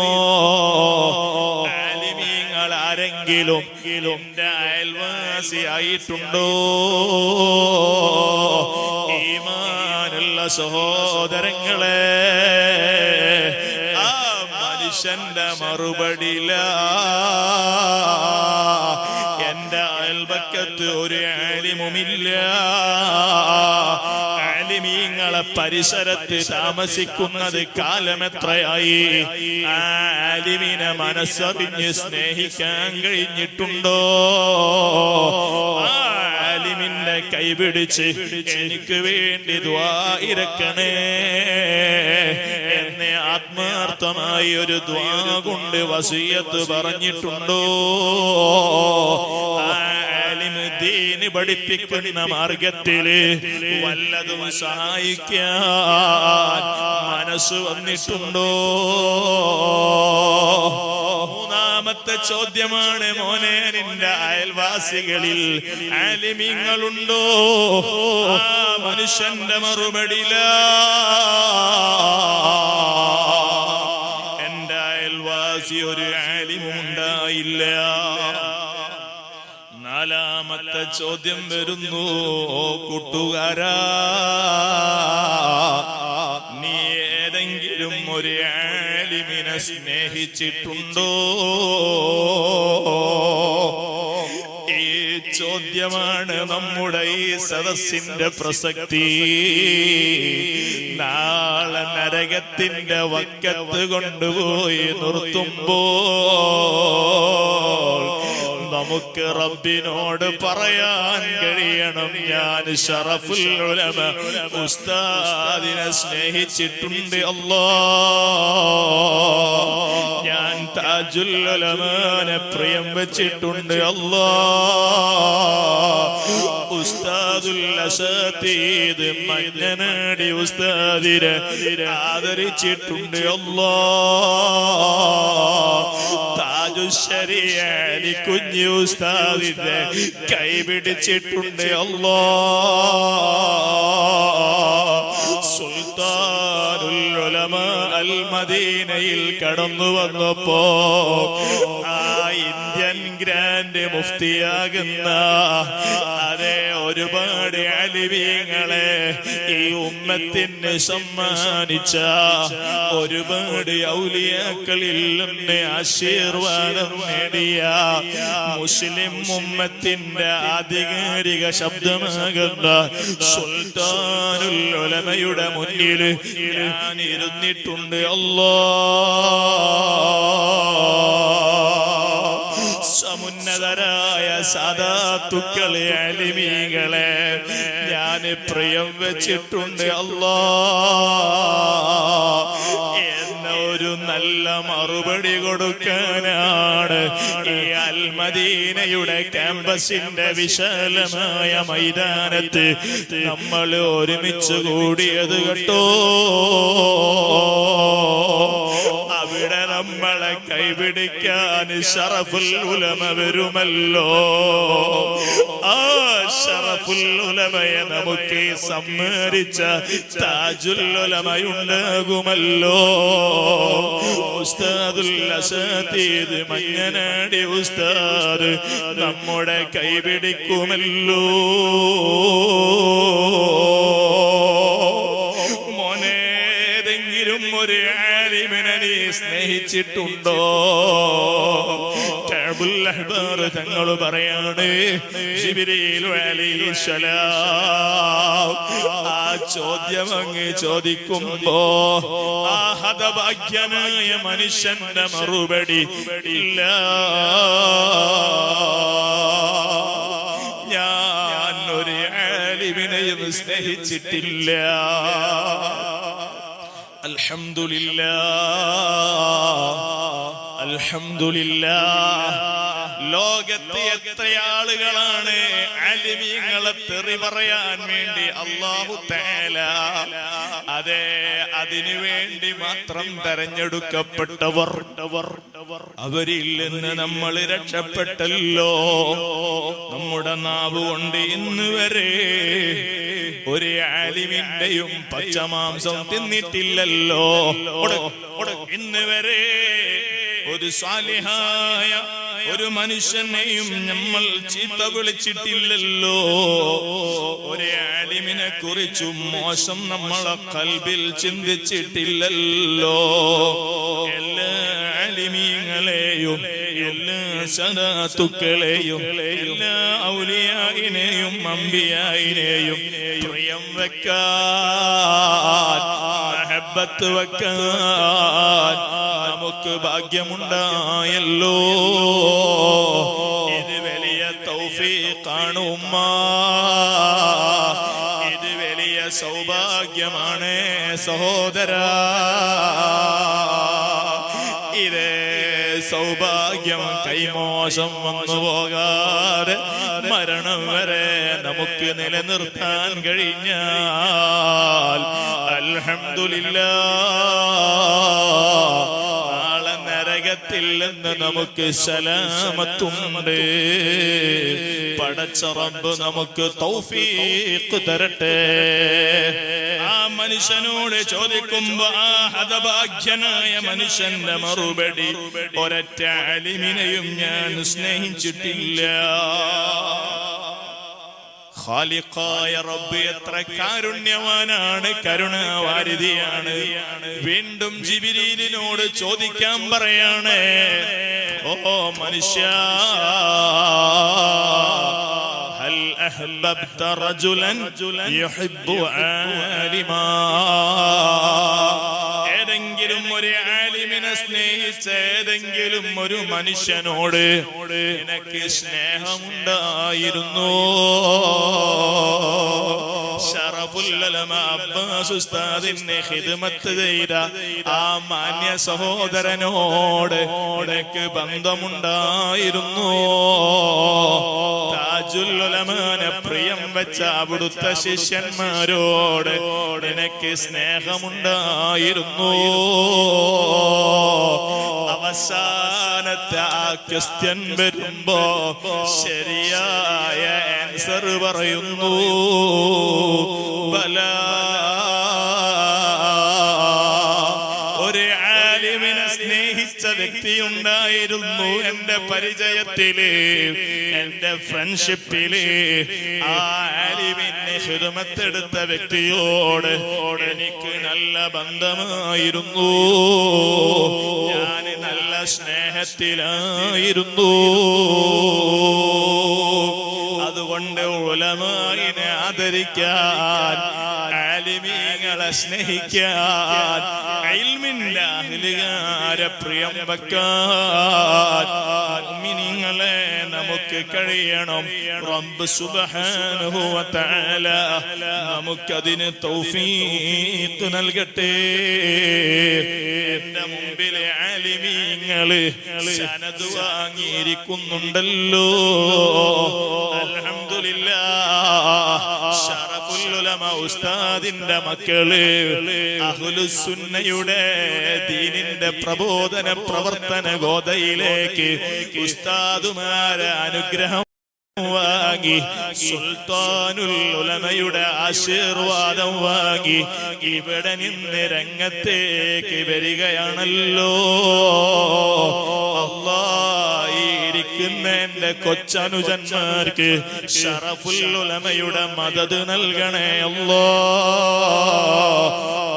ആലിമീങ്ങൾ ആരെങ്കിലും നിന്റെ അയൽവാസി ആയിട്ടുണ്ടോ? ഈമാനുള്ള സഹോദരങ്ങളെ, ആ മനുഷ്യന്റെ മറുപടിയില. എന്റെ അയൽപക്കത്ത് ഒരു ആലിമുമില്ല. ആലിമീങ്ങളെ പരിസരത്ത് താമസിക്കുന്നത് കാലമെത്രയായി? ആ ആലിമിനെ മനസ്സറിഞ്ഞ് സ്നേഹിക്കാൻ കഴിഞ്ഞിട്ടുണ്ടോ? ആലിമിന്റെ കൈപിടിച്ച് എനിക്ക് വേണ്ടി ദുആ ഇറക്കണേ എന്നെ ആത്മാർത്ഥമായി ഒരു ദുആ കൊണ്ട് വസിയത്ത് പറഞ്ഞിട്ടുണ്ടോ? ആലിം ദീന് പഠിപ്പിക്കുന്ന മാർഗത്തില് വല്ലതും സഹായിക്കാൻ മനസ്സ് വന്നിട്ടുണ്ടോ? മൂന്നാമത്തെ ചോദ്യമാണ്, മോനെ നിന്റെ അയൽവാസികളിൽ ആലിമീങ്ങളുണ്ടോ? ആ മനുഷ്യന്റെ മറുപടിയില്ല, എന്റെ അയൽവാസി ഒരു ആലിമും ഉണ്ടായില്ല. നാലാമത്തെ ചോദ്യം വരുന്നു, കൂട്ടുകാരാ, നീ ഏതെങ്കിലും ഒരു ആലിമിനെ സ്നേഹിച്ചിട്ടുണ്ടോ? ഈ ചോദ്യമാണ് നമ്മുടെ ഈ സദസ്സിന്റെ പ്രസക്തി. നാളെ നരകത്തിന്റെ വക്കത്ത് കൊണ്ടുപോയി നിർത്തുമ്പോൾ നമുക്ക് റബ്ബിനോട് പറയാൻ കഴിയണം, ഞാൻ ശറഫുൽ ഉലമ ഉസ്താദിനെ സ്നേഹിച്ചിട്ടുണ്ട് അല്ലാഹ്, ഞാൻ താജുൽ ഉലമാനെ പ്രിയം വെച്ചിട്ടുണ്ട് അല്ലാഹ്, ഉസ്താദുൽ അസാതീദ് മഞ്ഞനാടി ഉസ്താദിനെ ആദരിച്ചിട്ടുണ്ട് അല്ലാഹ്, താജുൽ ശരീഅ കുഞ്ഞി ഉസ്താദിന്റെ കൈപിടിച്ചിട്ടുണ്ട് അല്ലാഹ്, സുൽത്താനുൽ ഉലമാ അൽ മദീനയിൽ കടന്നു വന്നപ്പോ ആ ഇന്ത്യൻ ഗ്രാൻഡ് മുഫ്തിയാകുന്ന അതേ ഒരുപാട് അലിമീങ്ങളെ ഈ ഉമ്മത്തിന് സമ്മാനിച്ച ഒരുപാട് ഔലിയാക്കളിൽ നിന്ന് ആശീർവാദം നേടിയ മുസ്ലിം ഉമ്മത്തിന്റെ ആധികാരിക ശബ്ദമാകുന്ന സുൽത്താനുൽ ഉലമയുടെ മുന്നിൽ ഞാൻ ഇരുന്നിട്ടുണ്ട് അല്ലാഹ്. സമുന്നതരായ സാദാത്തുക്കളെ അലിമീകളെ ഞാൻ പ്രിയം വെച്ചിട്ടുണ്ട് അല്ലാഹ് എന്ന ഒരു നല്ല മറുപടി കൊടുക്കാനാണ് ഈ അൽ മദീനയുടെ ക്യാമ്പസിന്റെ വിശാലമായ മൈതാനത്ത് നമ്മൾ ഒരുമിച്ച് കൂടിയത് കേട്ടോ. അവിടെ നമ്മളെ കൈപിടിക്കാൻ ശറഫുൽ ഉലമ വരുമല്ലോ. ആ ശറഫുൽ ഉലമയെ നമുക്ക് സമ്മാനിച്ച താജുൽ ഉലമയുണ്ടാകുമല്ലോ. ഉസ്താദുൽ അസാതീദ് മഞ്ഞനാടി ഉസ്താദ് നമ്മുടെ കൈപിടിക്കുമല്ലോ. മോനേതെങ്കിലും ഒരു ആലിമിനെ നീ സ്നേഹിച്ചിട്ടുണ്ടോ? തങ്ങൾ പറയാണ്, ജിബ്രീൽ അലൈഹിസ്സലാം ആ ചോദ്യം അങ്ങ് ചോദിക്കുമ്പോ ആ ഹതഭാഗ്യനായ മനുഷ്യന്റെ മറുപടി ഇല്ല, ഞാൻ ഒരു ആലിമിനെയും സ്നേഹിച്ചിട്ടില്ല. അൽഹംദുലില്ലാഹ്, അൽഹംദുലില്ലാഹ്. ലോകത്ത് എത്ര ആളുകളാണ് അലിമീങ്ങളെ തെറി പറയാൻ വേണ്ടി അല്ലാഹു തആല അതെ അതിനു വേണ്ടി മാത്രം തെരഞ്ഞെടുക്കപ്പെട്ടവർ, അവരിൽ നിന്ന് നമ്മൾ രക്ഷപ്പെട്ടല്ലോ. നമ്മുടെ നാവ് കൊണ്ട് ഇന്ന് വരെ ഒരു ആലിമിന്റെയും പച്ചമാംസം തിന്നിട്ടില്ലല്ലോ. ഇന്ന് വരെ ഒരു സാലിഹായ ഒരു മനുഷ്യനെയും നമ്മൾ ചീത്ത വിളിച്ചിട്ടില്ലല്ലോ. ഒരു ആലിമിനെ കുറിച്ചും മോശം നമ്മളെ ഖൽബിൽ ചിന്തിച്ചിട്ടില്ലല്ലോ. എല്ലാ ആലിമീങ്ങളെയും എല്ലാ സദാത്തുക്കളെയും എല്ലാ ഔലിയായിനെയും അംബിയായിനെയും പ്രിയം വെക്കാൻ മഹബ്ബത്ത് വെക്കാൻ നമുക്ക് ഭാഗ്യമുണ്ടായല്ലോ. ഇത് വലിയ തൗഫീഖാണ് ഉമ്മ, ഇത് വലിയ സൗഭാഗ്യമാണ് സഹോദരാ, ഇത് സൗഭാഗ്യ ഭാഗ്യം കൈമോശം വന്നു പോകാതെ മരണം വരെ നമുക്ക് നിലനിർത്താൻ കഴിഞ്ഞാൽ അൽഹംദുലില്ലാഹ് നാളെ നരകത്തിൽ നിന്ന് നമുക്ക് സലാമത്തുണ്ട്. പടച്ച റബ്ബ് നമുക്ക് തൗഫീഖ് തരട്ടെ. ആ മനുഷ്യനോട് ചോദിക്കുമ്പോ ആ ഹതഭാഗ്യനായ മനുഷ്യന്റെ മറുപടി, ഒരൊറ്റ അലിമിനെയും ഞാൻ സ്നേഹിച്ചിട്ടില്ല. ഖാലിഖായ റബ്ബ് എത്ര കാരുണ്യവാനാണ്, കരുണാവാരിധിയാണ്. വീണ്ടും ജിബ്രീലിനോട് ചോദിക്കാൻ പറയാണ്, ഓ മനുഷ്യ, ഹൽ അഹ്ബബ്ത റജുലൻ യുഹിബ്ബു ആലിമാ, ഏതെങ്കിലും ഒരു ആലിമിനെ സ്നേഹിച്ച ഏതെങ്കിലും ഒരു മനുഷ്യനോട് നിനക്ക് സ്നേഹമുണ്ടായിരുന്നു? ശറഫുൽ ഉലമ അബ്ബാസ് ഉസ്താദിനെ ഖിദ്മത്ത് ചെയ്ത ആ മാന്യ സഹോദരനോട് നിനക്ക് ബന്ധമുണ്ടായിരുന്നു? താജുൽ ഉലമാനെ പ്രിയം വെച്ച അവിടുത്തെ ശിഷ്യന്മാരോട് നിനക്ക് സ്നേഹമുണ്ടായിരുന്നു? അവസാനത്തെ ആ ക്വസ്റ്റ്യൻ വരുമ്പോ ശരിയായ ആൻസർ പറയുന്നു, ബലാ. ഒരു ആലിമിനെ സ്നേഹിച്ച വ്യക്തിയുണ്ടായിരുന്നു എന്റെ പരിചയത്തില്, എന്റെ ഫ്രണ്ട്ഷിപ്പില്. ആ ആലിമിനെ ഖിദ്മത്തെടുത്ത വ്യക്തിയോട് എനിക്ക് നല്ല ബന്ധമായിരുന്നു, ഞാൻ നല്ല സ്നേഹത്തിലായിരുന്നു. അതുകൊണ്ട് ഉലമായിനെ ആദരിക്കാൻ, ആലിമീങ്ങളെ സ്നേഹിക്കാൻ, ഇൽമിന്റെ അഹ്ലുകാരെ പ്രിയം വെക്കാൻ മുഅ്മിനീങ്ങളെ നമുക്ക് കഴിയണം. റബ്ബ് സുബ്ഹാനഹു വ തആല നമുക്കതിന് തൗഫീഖ് നൽകട്ടെ. എന്റെ മുമ്പിലെ ആലിമീങ്ങള് സനദ് വാങ്ങിയിരിക്കുന്നുണ്ടല്ലോ, അൽഹംദുലില്ലാഹ്. ശറഫുൽ ഉലമ ഉസ്താദിന്റെ മക്കള് അഹ്ലുസുന്നയുടെ ദീനിന്റെ പ്രബോധന പ്രവർത്തന ഗോദയിലേക്ക് ഉസ്താദുമാരെ അനുഗ്രഹം വാങ്ങി, സുൽത്താനുൽ ഉലമയുടെ ആശീർവാദം വാങ്ങി ഇവിടെ നിന്ന് രംഗത്തേക്ക് വരികയാണല്ലോ. അല്ലാഹ്, ഇരിക്കുന്ന എന്റെ കൊച്ചനുജന്മാർക്ക് ശറഫുൽ ഉലമയുടെ മദദ് നൽകണേ അല്ലാഹ്.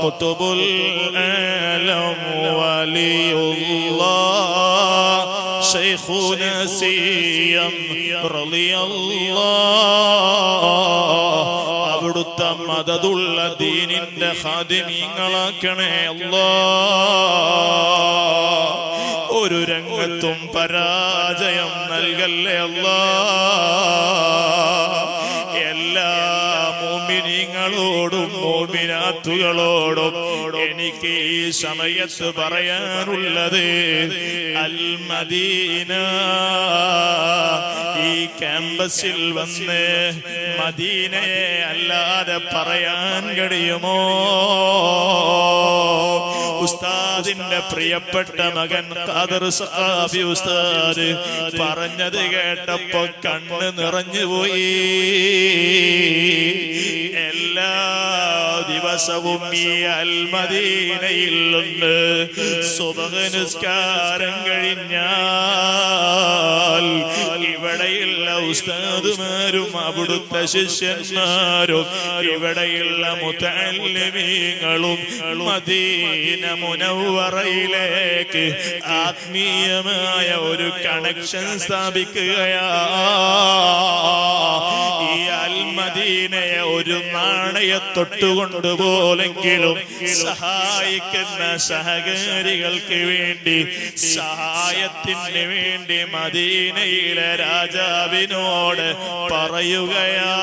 ഖുതുബുൽ ആലം വലിയുല്ലാഹ് ശൈഖുനാ സിയം റളിയല്ലാഹ്, അവിടുത്തെ മദദുള്ള ദീനിന്റെ ഖാദിമീങ്ങളാക്കണേ അല്ലാഹ്. ഒരു രംഗത്തും പരാജയം നൽകല്ലേ അല്ലാഹ്. എല്ലാ മുഅ്മിനീങ്ങളോടും മുഅ്മിനാത്തുകളോടും എനിക്ക് ഈ സമയത്ത് പറയാനുള്ളത്, അൽ മദീന, ഈ ക്യാമ്പസിൽ വന്ന് മദീനയെ അല്ലാതെ പറയാൻ കഴിയുമോ? ഉസ്താദിന്റെ പ്രിയപ്പെട്ട മകൻ ഖാദർ സഖാഫി ഉസ്താദ് പറഞ്ഞത് കേട്ടപ്പോ കണ്ണ് നിറഞ്ഞുപോയി. എല്ലാ ദിവസവും ഈ അൽ മദീനയിൽ ഉണ്ട്. സുബ്ഹ് നിസ്കാരം കഴിഞ്ഞാൽ ഇവിടെയുള്ള ഉസ്താദുമാരും അവിടുത്തെ ശിഷ്യന്മാരും ഇവിടെയുള്ള മുതഅല്ലിമീങ്ങളും മദീന മുനവ്വറയിലേക്ക് ആത്മീയമായ ഒരു കണക്ഷൻ സ്ഥാപിക്കുകയാണ്. ഈ അൽ മദീനയെ ഒരു നാണയത്തൊട്ടുകൊണ്ടുപോലെങ്കിലും സഹായിക്കുന്ന സഹകാരികൾക്ക് വേണ്ടി, സഹായത്തിന് വേണ്ടി മദീനയിലെ രാജാവിനോട് പറയുകയാ.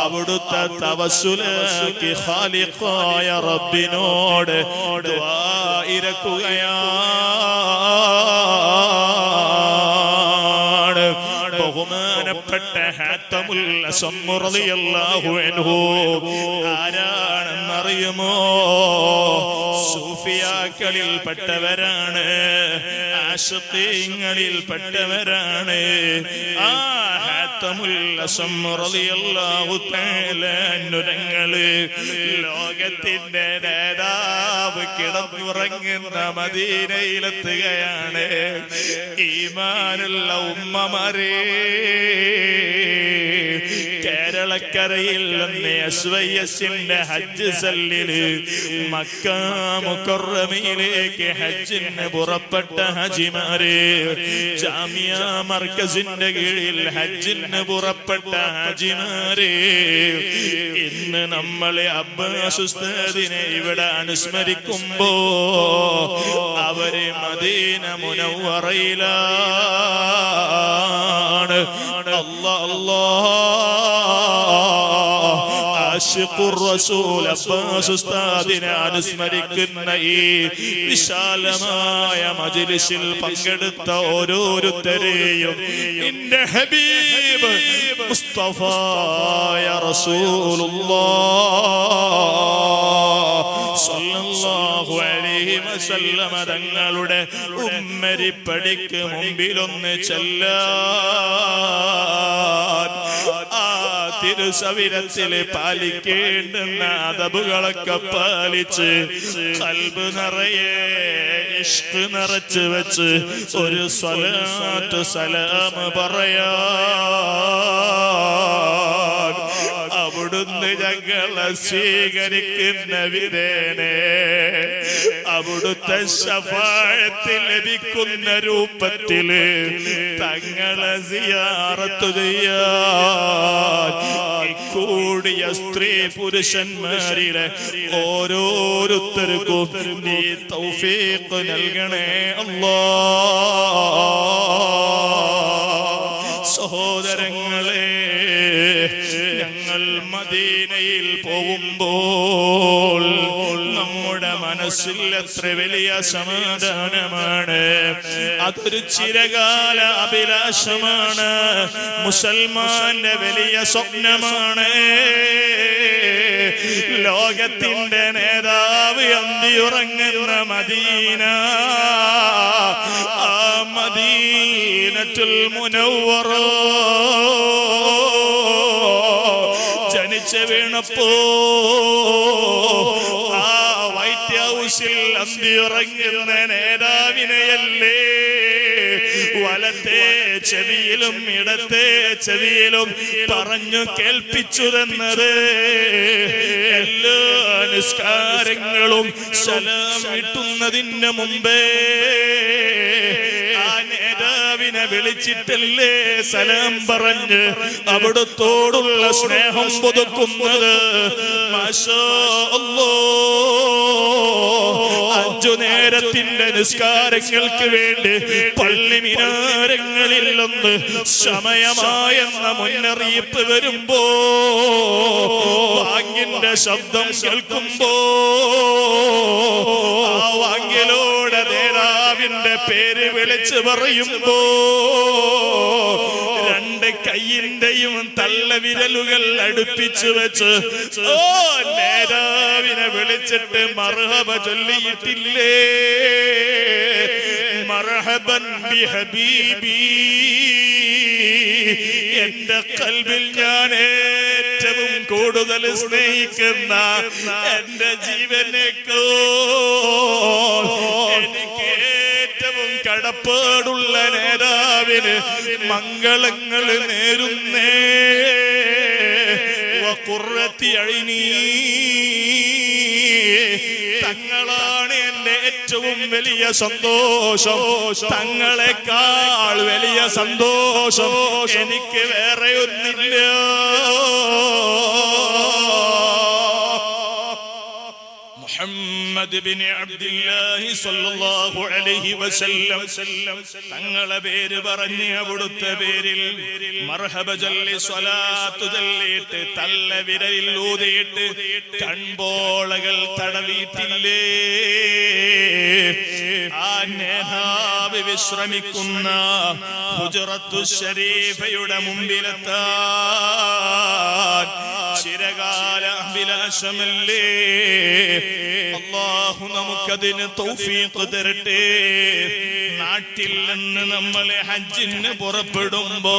അവിടുത്തെ അവിടുത്തെ തവസ്സുലാക്കി ഖാലിഖായ റബ്ബിനോട് ദുആ ഇരക്കുകയാണ്. ബഹുമാനപ്പെട്ട ഹാത്തമുൽ അസം റളിയല്ലാഹു അൻഹു ആരാണെന്നറിയുമോ? സൂഫിയാക്കളിൽ പെട്ടവരാണ്, ആശിഖീങ്ങളിൽ പെട്ടവരാണ്. ആ ഹാത്തമുൽ അസം റളിയല്ലാഹു തആല അൻഹു ലോകത്തിന്റെ നേതാവ് കിടന്നുറങ്ങുന്ന മദീനയിലെത്തുകയാണ്. ഈമാനുള്ള ഉമ്മമാരെ, കേരളക്കരയിൽ നിന്ന് SYSന്റെ ഹജ്ജ് സല്ലില് മക്ക മുക്കറമയിലേക്ക് ഹജ്ജിന് പുറപ്പെട്ട ഹജിമാരെ, ജാമിയ മർക്കസിന്റെ കീഴിൽ ഹജ്ജിന് പുറപ്പെട്ട ഹജിമാരെ, ഇന്ന് നമ്മളെ അബ്ബാസ് ഉസ്താദിനെ ഇവിടെ അനുസ്മരിക്കുമ്പോ അവര് മദീന മുനവ്വറയിലാണ്. അല്ലാഹ് അല്ലാഹ് ആശിഖുർ റസൂൽ അബ്ബാസ് ഉസ്താദിനെ അനുസ്മരിക്കുന്ന ഈ വിശാലമായ മജ്ലിസിൽ പങ്കെടുത്ത ഓരോരുത്തരെയും നിന്റെ ഹബീബ് മുസ്തഫ യാ റസൂലുള്ളാഹ് സ്വല്ലല്ലാഹു അലൈഹി വസല്ലമ തങ്ങളുടെ ഉമ്മരിപ്പടിക്ക് മുമ്പിലൊന്ന് ചെല്ലാൻ, ആ തിരുസവിരത്തില് പാലിക്കേണ്ടുന്ന അദബുകളൊക്കെ പാലിച്ച് ഖൽബ് നിറയെ ഇഷ്ക് നിറച്ച് വെച്ച് ഒരു സ്വലാത്ത് സലാം പറയാൻ അവിടുന്ന് ഞങ്ങളെ സ്വീകരിക്കുന്ന വിധേനെ അവിടുത്തെ ശഫാഅത്ത് ലഭിക്കുന്ന രൂപത്തില് തങ്ങളെ സിയാറത്ത് ചെയ്യാൻ കൂടിയ സ്ത്രീ പുരുഷന്മാരിലെ ഓരോരുത്തർക്കും നീ തൗഫീഖ് നൽകണേ അല്ലാഹ്. സഹോദരങ്ങളെ, ഞങ്ങൾ മദീനയിൽ പോകുമ്പോൾ നമ്മുടെ മനസ്സിൽ എത്ര വലിയ സമാധാനമാണ്. അതൊരു ചിരകാല അഭിലാഷമാണ്, മുസൽമാന്റെ വലിയ സ്വപ്നമാണ്. ലോകത്തിന്റെ നേതാവ് അന്തിയുറങ്ങുന്ന മദീന, ആ മദീനത്തുൽ മുനവ്വറ ജനിച്ചു വീണപ്പോ ആ വൈറ്റ് ഹൗസിൽ അന്തിയുറങ്ങുന്ന നേതാവിനെയല്ലേ വലത്തെ ചെവിയിലും ഇടത്തെ ചെവിയിലും പറഞ്ഞു കേൾപ്പിച്ചു തന്നത്. എല്ലാ നിസ്കാരങ്ങളും സലാം കിട്ടുന്നതിന് മുമ്പേ ആ നേതാവിനെ വിളിച്ചിട്ടല്ലേ സലാം പറഞ്ഞ് അവിടുത്തോടുള്ള സ്നേഹം പുതുക്കുന്നത്. മാഷാ അല്ലാഹ്, 5 നേരത്തിന്റെ നിസ്കാരങ്ങൾക്ക് വേണ്ടി പള്ളി മിനാരങ്ങളിൽ ഒന്ന് സമയമായെന്ന മുന്നറിയിപ്പ് വരുമ്പോ, വാങ്ങിന്റെ ശബ്ദം കേൾക്കുമ്പോ ആ വാങ്ങിലൂടെ നേതാവിന്റെ പേര് വിളിച്ചു പറയുമ്പോ 2 കൈയിന്റെയും തള്ളവിരലുകൾ അടുപ്പിച്ചു വെച്ച് ഓ നേതാവിനെ വിളിച്ചിട്ട് മർഹബ ചൊല്ലിയിട്ടില്ലേ? മർഹബൻ ബിഹബീബി, എന്റെ ഖൽബിൽ ഞാൻ ഏറ്റവും കൂടുതൽ സ്നേഹിക്കുന്ന എന്റെ ജീവനേക്കോ എനിക്ക് ഏറ്റവും കടപ്പാടുള്ള നേതാവിന് മംഗളങ്ങൾ നേരുന്നേ. വഖുറത്തി അയ്നി, തങ്ങളാണ് എന്റെ ഏറ്റവും വലിയ സന്തോഷം. തങ്ങളെക്കാൾ വലിയ സന്തോഷം എനിക്ക് വേറെ ഒന്നില്ല. മുഹമ്മദ് ബിൻ അബ്ദുല്ലാഹി സ്വല്ലല്ലാഹു അലൈഹി വസല്ലം തങ്ങളെ പേര് പറഞ്ഞ് അവിടുത്തെ പേരിൽ മർഹബ ചൊല്ലി സ്വലാത്ത് ചൊല്ലിയിട്ട് തള്ള വിരലിൽ ഊതിയിട്ട് കൺപോളകൾ തടവിയിട്ടില്ലേ? ആ നേതാവ് വിശ്രമിക്കുന്ന ഹുജറത്തു ശരീഫയുടെ മുമ്പിലെത്താൻ ചിരകാല അഭിലാഷമല്ലേ? അല്ലാഹു നമുക്കതിന് തൗഫീഖ് തരട്ടെ. നാട്ടിൽ നിന്ന് നമ്മൾ ഹജ്ജിന് പുറപ്പെടുമ്പോ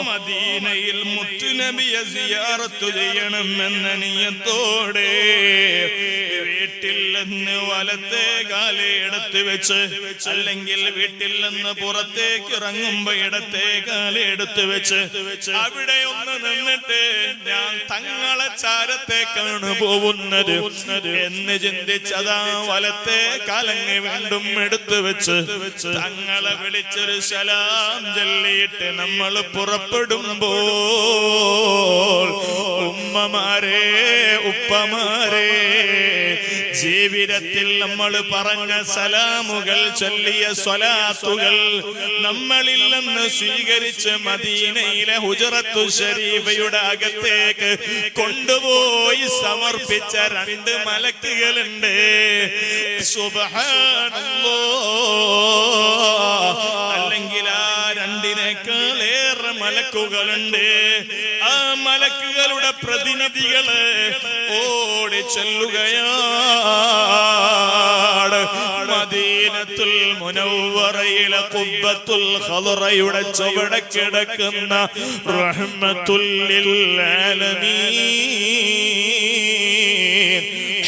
മദീനയിൽ മുത്തുനബിയെ സിയാറത്ത് ചെയ്യണമെന്ന നിയത്തോടെ വീട്ടിൽ നിന്ന് വലത്തെ കാല് എടുത്ത് വെച്ച്, അല്ലെങ്കിൽ വീട്ടിൽ നിന്ന് പുറത്തേക്ക് ഇറങ്ങുമ്പോ ഇടത്തെ കാല് എടുത്ത് വെച്ച് അവിടെ ഒന്ന് നിന്നിട്ട് ഞാൻ തങ്ങളെ ചാരത്തേക്കാണ് പോകുന്നത് എന്ന് ചിന്തിച്ചതാ വലത്തെ കാലങ്ങ് വീണ്ടും എടുത്തു വെച്ച് തങ്ങളെ വിളിച്ചൊരു സലാം ചൊല്ലിയിട്ട് നമ്മൾ പുറപ്പെടുമ്പോൾ ഉമ്മമാരെ, ഉപ്പമാരെ, ജീവിതത്തിൽ നമ്മൾ പറഞ്ഞ സലാമുകൾ, ചൊല്ലിയ സ്വലാത്തുകൾ നമ്മളിൽ നിന്ന് സ്വീകരിച്ച് മദീനയിലെ ഹുജറത്തു ശരീഫയുടെ അകത്തേക്ക് കൊണ്ടുപോയി സമർപ്പിച്ച 2 മലക്കുകളുണ്ട്. സുബ്ഹാനല്ലാഹ്. അല്ലെങ്കിൽ ആ 2-നേക്കാളേറെ മലക്കുകളുണ്ട്. ആ മലക്കുകളുടെ പ്രതിനിധികള് ഓടി ചെല്ലുകയാണ് മദീനത്തുൽ മുനവ്വറയിലെ ഖുബ്ബത്തുൽ ഖദറയുടെ ചുവടെ കിടക്കുന്ന റഹ്മത്തുൽ ലിൽ ആലമീൻ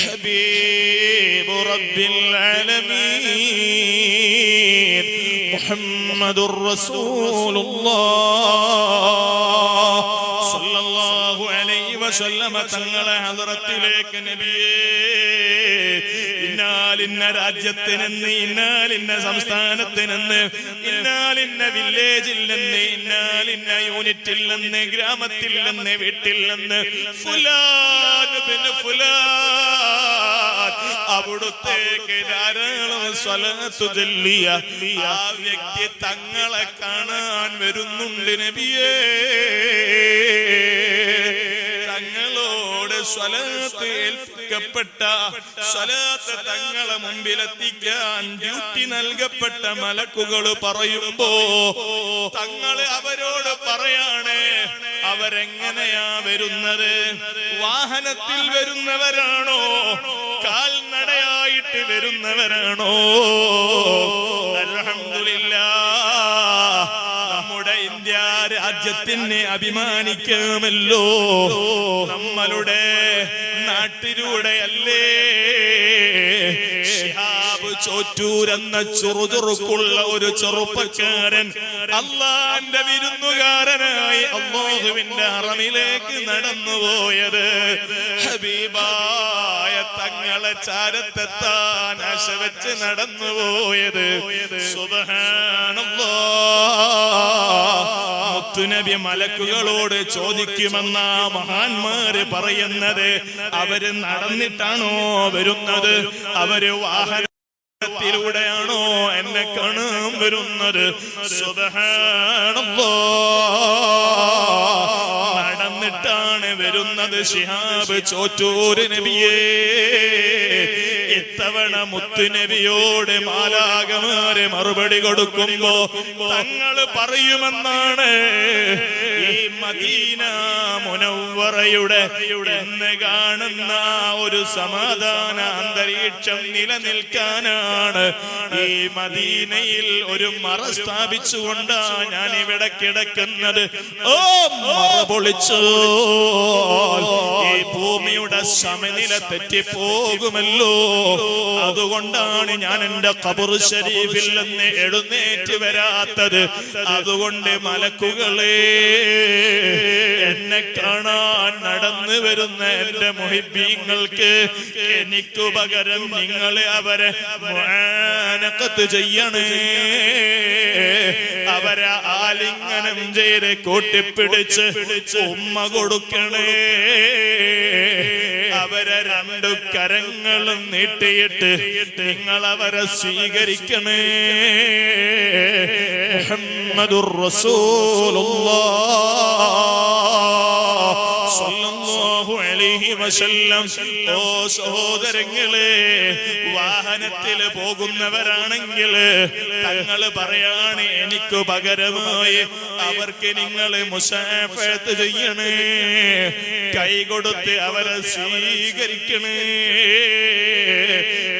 ഹബീബു റബ്ബിൽ ആലമീൻ മുഹമ്മദുർ റസൂലുള്ളാഹ് സല്ലല്ലാഹു അലൈഹി വസല്ലമ തങ്ങളെ ഹദ്റത്തിലേക്ക് നബിയേ, ഇന്നാലിന്ന രാജ്യത്തിൽ നിന്ന്, ഇന്നാലിന്ന സംസ്ഥാനത്തിൽ നിന്ന്, ഇന്നാലിന്ന വില്ലേജിൽ നിന്ന്, ഇന്നാലിന്ന യൂണിറ്റിൽ നിന്ന്, ഗ്രാമത്തിൽ നിന്ന്, വീട്ടിൽ നിന്ന് ഫുലാൻ ബിൻ ഫുലാൻ അവിടുത്തേക്ക് ധാരാളം സ്വലാത്ത് ചൊല്ലിയ ആ വ്യക്തി തങ്ങളെ കാണാൻ വരുന്നുണ്ട് നബിയേ. തങ്ങളോട് സ്വലാത്ത് ഏൽപ്പിക്കപ്പെട്ട, സ്വലാത്ത് തങ്ങളെ മുമ്പിലെത്തിക്കാൻ ഡ്യൂട്ടി നൽകപ്പെട്ട മലക്കുകൾ പറയുമ്പോ തങ്ങൾ അവരോട് പറയാണ്, അവരെങ്ങനെയാ വരുന്നത്? വാഹനത്തിൽ വരുന്നവരാണോ? കാൽനടയായിട്ട് വരുന്നവരാണോ? അൽഹംദുലില്ലാഹ്, നമ്മുടെ ഇന്ത്യ രാജ്യത്തിന് അഭിമാനിക്കാമല്ലോ. നമ്മളുടെ നാട്ടിലൂടെയല്ലേ ശിഹാബ് ചോറ്റൂർ എന്ന ചുറുചുറുക്കുള്ള ഒരു ചെറുപ്പക്കാരൻ അള്ളാന്റെ വിരുന്നുകാരനായി അല്ലാഹുവിന്റെ ഹറമിലേക്ക് നടന്നുപോയത്? ഹബീബായ തങ്ങളെ ചാരത്തെത്താൻ ആശ വെച്ച് നടന്നുപോയത്? സുബ്ഹാനല്ലാഹ്. മുത്തുനബി മലക്കുകളോട് ചോദിക്കുമെന്ന മഹാന്മാര് പറയുന്നത്, അവര് നടന്നിട്ടാണോ വരുന്നത്? അവര് വാഹനത്തിലൂടെയാണോ എന്നെ കാണാൻ വരുന്നത്? സുബ്ഹാനല്ലാഹ്. നടന്നിട്ടാണ് വരുന്നത് ശിഹാബ് ചോറ്റൂർ നബിയേ. ഇത്തവണ മുത്തുനബിയോട് മാലാഖമാര് മറുപടി കൊടുക്കുമ്പോ തങ്ങൾ പറയുമെന്നാണ്, ഈ മദീന മുനവ്വറയുടെ ഇന്ന് കാണുന്ന ഒരു സമാധാന അന്തരീക്ഷം നിലനിൽക്കാനാണ് ഈ മദീനയിൽ ഒരു മറ സ്ഥാപിച്ചുകൊണ്ടാ ഞാൻ ഇവിടെ കിടക്കുന്നത്. ഓ മറ പൊളിച്ചു ഈ ഭൂമിയുടെ സമനില തെറ്റിപ്പോകുമല്ലോ. അതുകൊണ്ടാണ് ഞാൻ എന്റെ ഖബർ ശരീഫിൽ നിന്ന് എഴുന്നേറ്റ് വരാത്തത്. അതുകൊണ്ട് മലക്കുകളെ, എന്നെ കാണാൻ നടന്നു വരുന്ന എന്റെ മുഹിബ്ബീങ്ങൾക്ക് എനിക്കു പകരം നിങ്ങളെ അവരെ മുആനഖത്ത് ചെയ്യണേ. അവരെ ആലിംഗനം ചെയ്ത് കൂട്ടിപ്പിടിച്ച് ഉമ്മ കൊടുക്കണേ. അവരെ രണ്ടു കരങ്ങളും നീട്ടിയിട്ട് നിങ്ങൾ അവരെ സ്വീകരിക്കണേ. മുഹമ്മദുർ റസൂലുള്ളാഹ് സ്വല്ലല്ലാഹു അലൈഹി വസല്ലം. ഓ സഹോദരങ്ങളെ, വാഹനത്തിൽ പോകുന്നവരാണെങ്കിൽ തങ്ങൾ പറയാണ്, എനിക്ക് പകരമായി അവർക്ക് നിങ്ങൾ മുസാഫത്ത് ചെയ്യണേ, കൈകൊടുത്ത് അവരെ സ്വീകരിക്കണേ.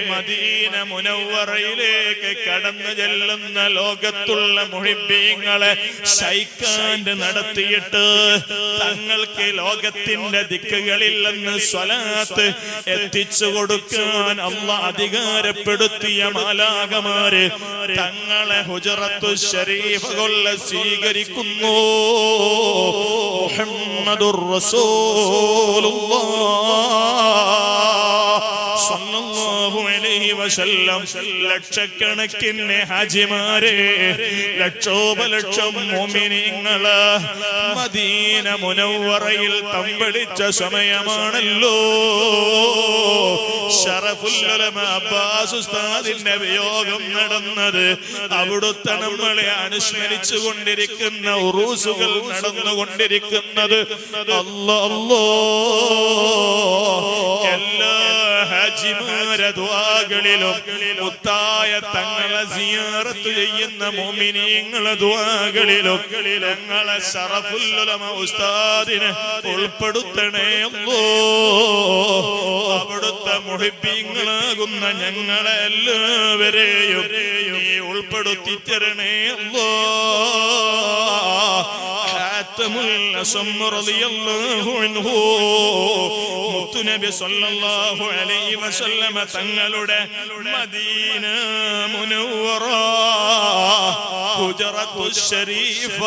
മദീന മുനവ്വറയിലേക്ക് കടന്നു ചെല്ലുന്ന ലോകത്തുള്ള മുഹിബ്ബീങ്ങളെ സൈക്കാൻഡ് നടത്തിയിട്ട് തങ്ങൾക്ക് ലോകത്തിന്റെ ദിക്കുകളിൽ നിന്ന് സ്വലാത്ത് എത്തിച്ചു കൊടുക്കാൻ അല്ലാഹ് അധികാരപ്പെടുത്തിയ മാലാഖമാര് തങ്ങളെ ഹുജറത്തു ശരീഫ് കൊള്ള സ്വീകരിക്കുന്നു. മുഹമ്മദുർ റസൂലുള്ളാഹ് സ്വല്ലല്ലാഹു അലൈഹി വസല്ലം. ലക്ഷക്കണക്കിന് ഹാജിമാരെ, ലക്ഷോപലക്ഷം മുഅ്മിനീങ്ങള് മദീന മുനവ്വറയിൽ തമ്പടിച്ച സമയമാണല്ലോ. ശറഫുൽ ഉലമ അബ്ബാസ് ഉസ്താദിന്റെ വിയോഗം നടന്നത്, അവിടുത്തെ നമ്മളെ അനുസ്മരിച്ചു കൊണ്ടിരിക്കുന്ന ഉറൂസുകൾ നടന്നുകൊണ്ടിരിക്കുന്നത്. അല്ലാഹ് എല്ലാ ഹാജിമാരെ ദുആകളിലും മുത്തായ തങ്ങളെ സിയാറത്ത് ചെയ്യുന്ന മുഅ്മിനീങ്ങളെ ദുആകളിലും ഞങ്ങളെ ശറഫുൽ ഉലമ ഉസ്താദിനെ ഉൾപ്പെടുത്തണേ അല്ലാഹ്. അവിടുത്തെ മുഹിബ്ബീങ്ങളാകുന്ന ഞങ്ങളെ എല്ലാവരെയും നീ ഉൾപ്പെടുത്തി തരണേ അല്ലാഹ്. മുത്തുനബി സല്ലല്ലാഹു അലൈഹി വസല്ലമ തങ്ങളുടെ മദീന മുനവ്വറ ഹുജറത്തു ശരീഫ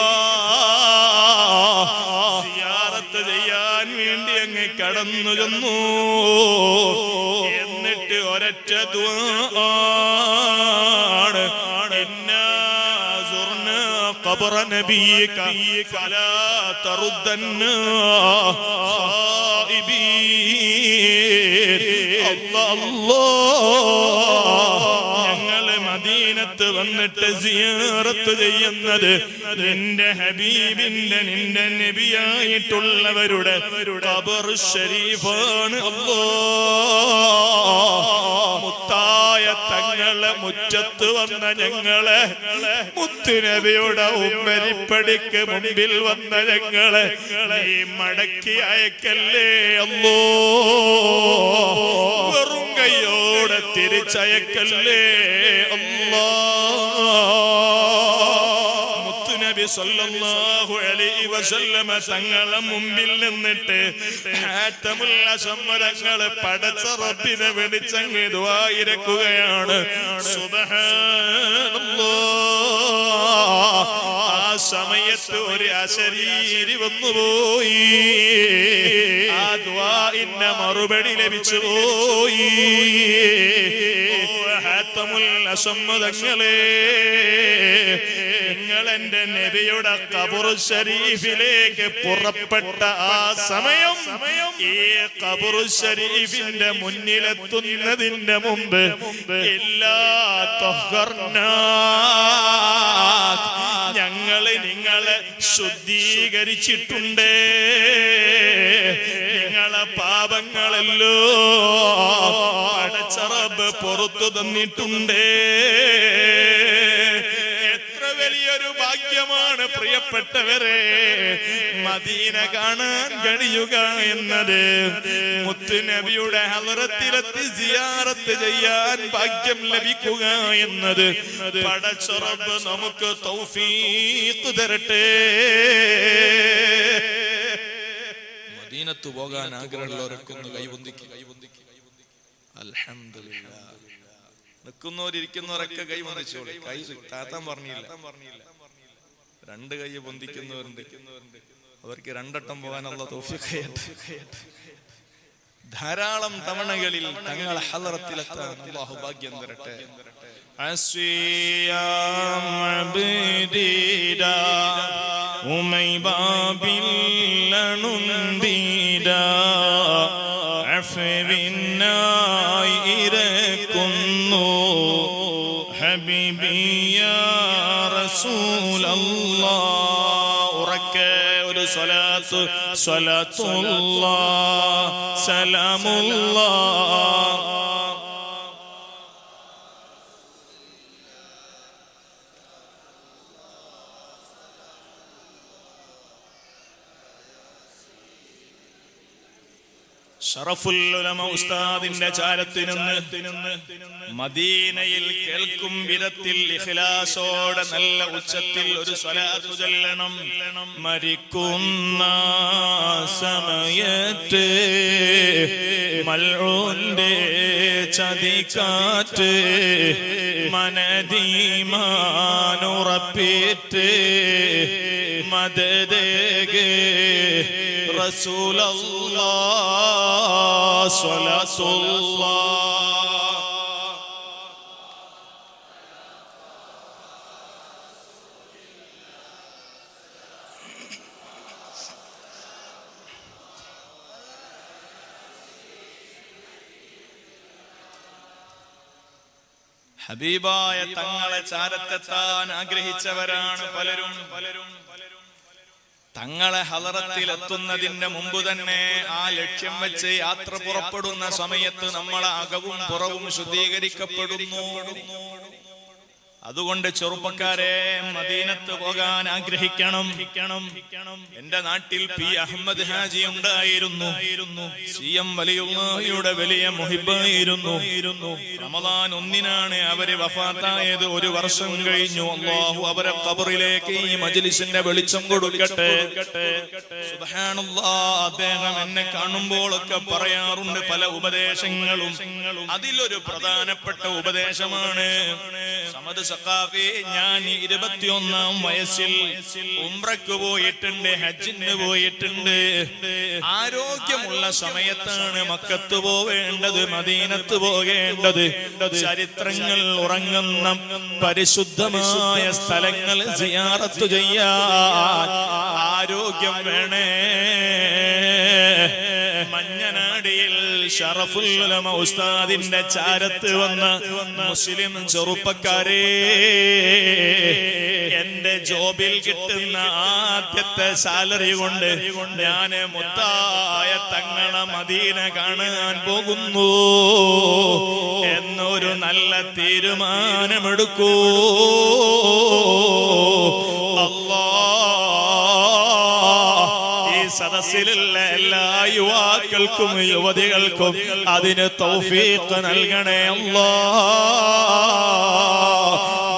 സിയാറത്ത് ചെയ്യാൻ വേണ്ടി അങ്ങ് കടന്നു ചെന്നു. എന്നിട്ട് ഒരൊറ്റ ദുആ ആണ്, قبر نبيك فلا تردنا خائبين. ഞങ്ങള് മദീനത്ത് വന്നിട്ട് സിയാറത്ത് ചെയ്യുന്നത് നിന്റെ ഹബീബിന്റെ, നിന്റെ നബിയായിട്ടുള്ളവരുടെ ഖബർ ശരീഫാണ്. മുത്തായ തങ്ങളെ മുറ്റത്ത് വന്ന ഞങ്ങളെ, മുത്തുനബിയുടെ ഉമ്മരിപ്പടിക്ക് മുമ്പിൽ വന്ന ഞങ്ങളെ നീ മടക്കി അയക്കല്ലേ അല്ലാഹ്. വെറും കൈയോടെ തിരിച്ചയക്കല്ലേ അല്ലാഹ്. മുത്തുനബി സല്ലല്ലാഹു അലൈഹി വസല്ലമ തങ്ങളെ മുമ്പിൽ നിന്നിട്ട് ഹാത്തമുൽ അസ്മരങ്ങൾ പടച്ച റബ്ബിനെ വിളിച്ചങ്ങ് ദുആ ഇരക്കുകയാണ്. സുബ്ഹാനല്ലാഹ്. ആ സമയത്ത് ഒരു അശരീരി വന്നുപോയി. ആ ദുആഇന്റെ മറുപടി ലഭിച്ചു പോയി. ഹാത്തമുൽ അസ്മദങ്ങളെ, നിങ്ങൾ എന്റെ നബിയുടെ ഖബർ ശരീഫിലേക്ക് പുറപ്പെട്ട ആ സമയം, ഈ ഖബർ ശരീഫിന്റെ മുന്നിലെത്തുന്നതിന്റെ മുമ്പ് ഞങ്ങള് നിങ്ങളെ ശുദ്ധീകരിച്ചിട്ടുണ്ട്. നിങ്ങളെ പാപങ്ങളല്ലോ പടച്ച റബ്ബ് പുറത്തു തന്നിട്ടുണ്ട്. വലിയൊരു ഭാഗ്യമാണ് പ്രിയപ്പെട്ടവരെ മദീന കാണാൻ കഴിയുക എന്നത്. മുത്തുനബിയുടെ ഹളറത്തിലെത്തി സിയാറത്ത് ചെയ്യാൻ ഭാഗ്യം ലഭിക്കുക എന്നത് പടച്ച റബ്ബ് നമുക്ക് തൗഫീഖ് തരട്ടെ. മദീനത്ത് പോകാൻ ആഗ്രഹമുള്ളവരൊക്കെ ഒന്ന് കൈവന്തിക്കുക. അൽഹംദുലില്ലാഹ്. നിൽക്കുന്നവരിയ്ക്കുന്നവരൊക്കെ കൈ വന്നിച്ചോളൂ. കൈ താത്താൻ പറഞ്ഞില്ല, രണ്ട് കൈ പൊന്തിക്കുന്നവരുണ്ട്. അവർക്ക് രണ്ടട്ടം പോകാൻ അല്ലാഹു തൗഫീഖ് ചെയ്യട്ടെ. ധാരാളം തവണകളിൽ തങ്ങളെ ഹളറത്തിലെത്താൻ അല്ലാഹു ഭാഗ്യം തരട്ടെ. അസ്വിയാം അബ്ദീദാ ഉമൈബാബിൽ ലനുന്ദീദാ അഫ്വി റസൂലല്ലാഹ്. ഉറക്കെ ഒരു സ്വലാത്ത്, സ്വലാത്തുല്ലാഹ് സലാമുല്ലാഹ്. ഷറഫുൽ ഉലമ ഉസ്താദിന്റെ ചാരത്ത് നിന്ന് മദീനയിൽ കേൾക്കും വിധത്തിൽ ഇഖ്ലാസോടെ നല്ല ഉച്ചത്തിൽ ഒരു സ്വലാത്ത് ചൊല്ലണം. മരിക്കുന്ന സമയത്ത് മൽഊന്റെ ചതിക്കാറ്റ് മനദീമാനുറപ്പിറ്റ് മദദേ റസൂലല്ലാഹ് സ്വലാത്തുല്ലാഹ്. ഹബീബായ തങ്ങളെ ചാരത്തെത്താൻ ആഗ്രഹിച്ചവരാണ് പലരും. തങ്ങളെ ഹളറത്തിൽ എത്തുന്നതിന്റെ മുമ്പ് തന്നെ ആ ലക്ഷ്യം വെച്ച് യാത്ര പുറപ്പെടുന്ന സമയത്ത് നമ്മളെ അകവും പുറവും ശുദ്ധീകരിക്കപ്പെടുന്നു. അതുകൊണ്ട് ചെറുപ്പക്കാരെ, മദീനത്ത് പോകാൻ ആഗ്രഹിക്കണം. എന്റെ നാട്ടിൽ പി അഹമ്മദ് ഹാജി ഉണ്ടായിരുന്നു. CM വലിയുള്ളാഹിയുടെ വലിയ മുഹിബായിരുന്നു. റമദാൻ 1-നാണ് അവര് വഫാത്തായത്. 1 വർഷം കഴിഞ്ഞു. അല്ലാഹു അവരെ ഖബറിലേക്ക് ഈ മജ്ലിസിന്റെ വെളിച്ചം കൊടുക്കട്ടെ. സുബ്ഹാനല്ലാഹ്. അദ്ദേഹം എന്നെ കാണുമ്പോഴൊക്കെ പറയാറുണ്ട് പല ഉപദേശങ്ങളും. അതിലൊരു പ്രധാനപ്പെട്ട ഉപദേശമാണ് സമദ് സഖാഫി, ഞാൻ 21-ാം വയസ്സിൽ ഉംറയ്ക്ക് പോയിട്ടുണ്ട്, ഹജ്ജിന് പോയിട്ടുണ്ട്. ആരോഗ്യമുള്ള സമയത്താണ് മക്കത്ത് പോവേണ്ടത്, മദീനത്ത് പോകേണ്ടത്. ചരിത്രങ്ങൾ ഉറങ്ങുന്ന പരിശുദ്ധമായ സ്ഥലങ്ങൾ സിയാറത്ത് ചെയ്യാൻ ആരോഗ്യം വേണേ. മഞ്ഞനാടിയിൽ ഷറഫുൽ ഉലമ ഉസ്താദിന്റെ ചാരത്ത് വന്ന മുസ്ലിം ചെറുപ്പക്കാരെ, എന്റെ ജോബിൽ കിട്ടുന്ന ആദ്യത്തെ സാലറി കൊണ്ട് ഞാൻ മുത്തായ തങ്ങളെ മദീന കാണാൻ പോകുന്നു എന്നൊരു നല്ല തീരുമാനമെടുക്കൂ. സദസ്സിലുള്ള എല്ലാ യുവാക്കൾക്കും യുവതികൾക്കും അതിന് തൗഫീഖ് നൽകണേ അല്ലാഹ്.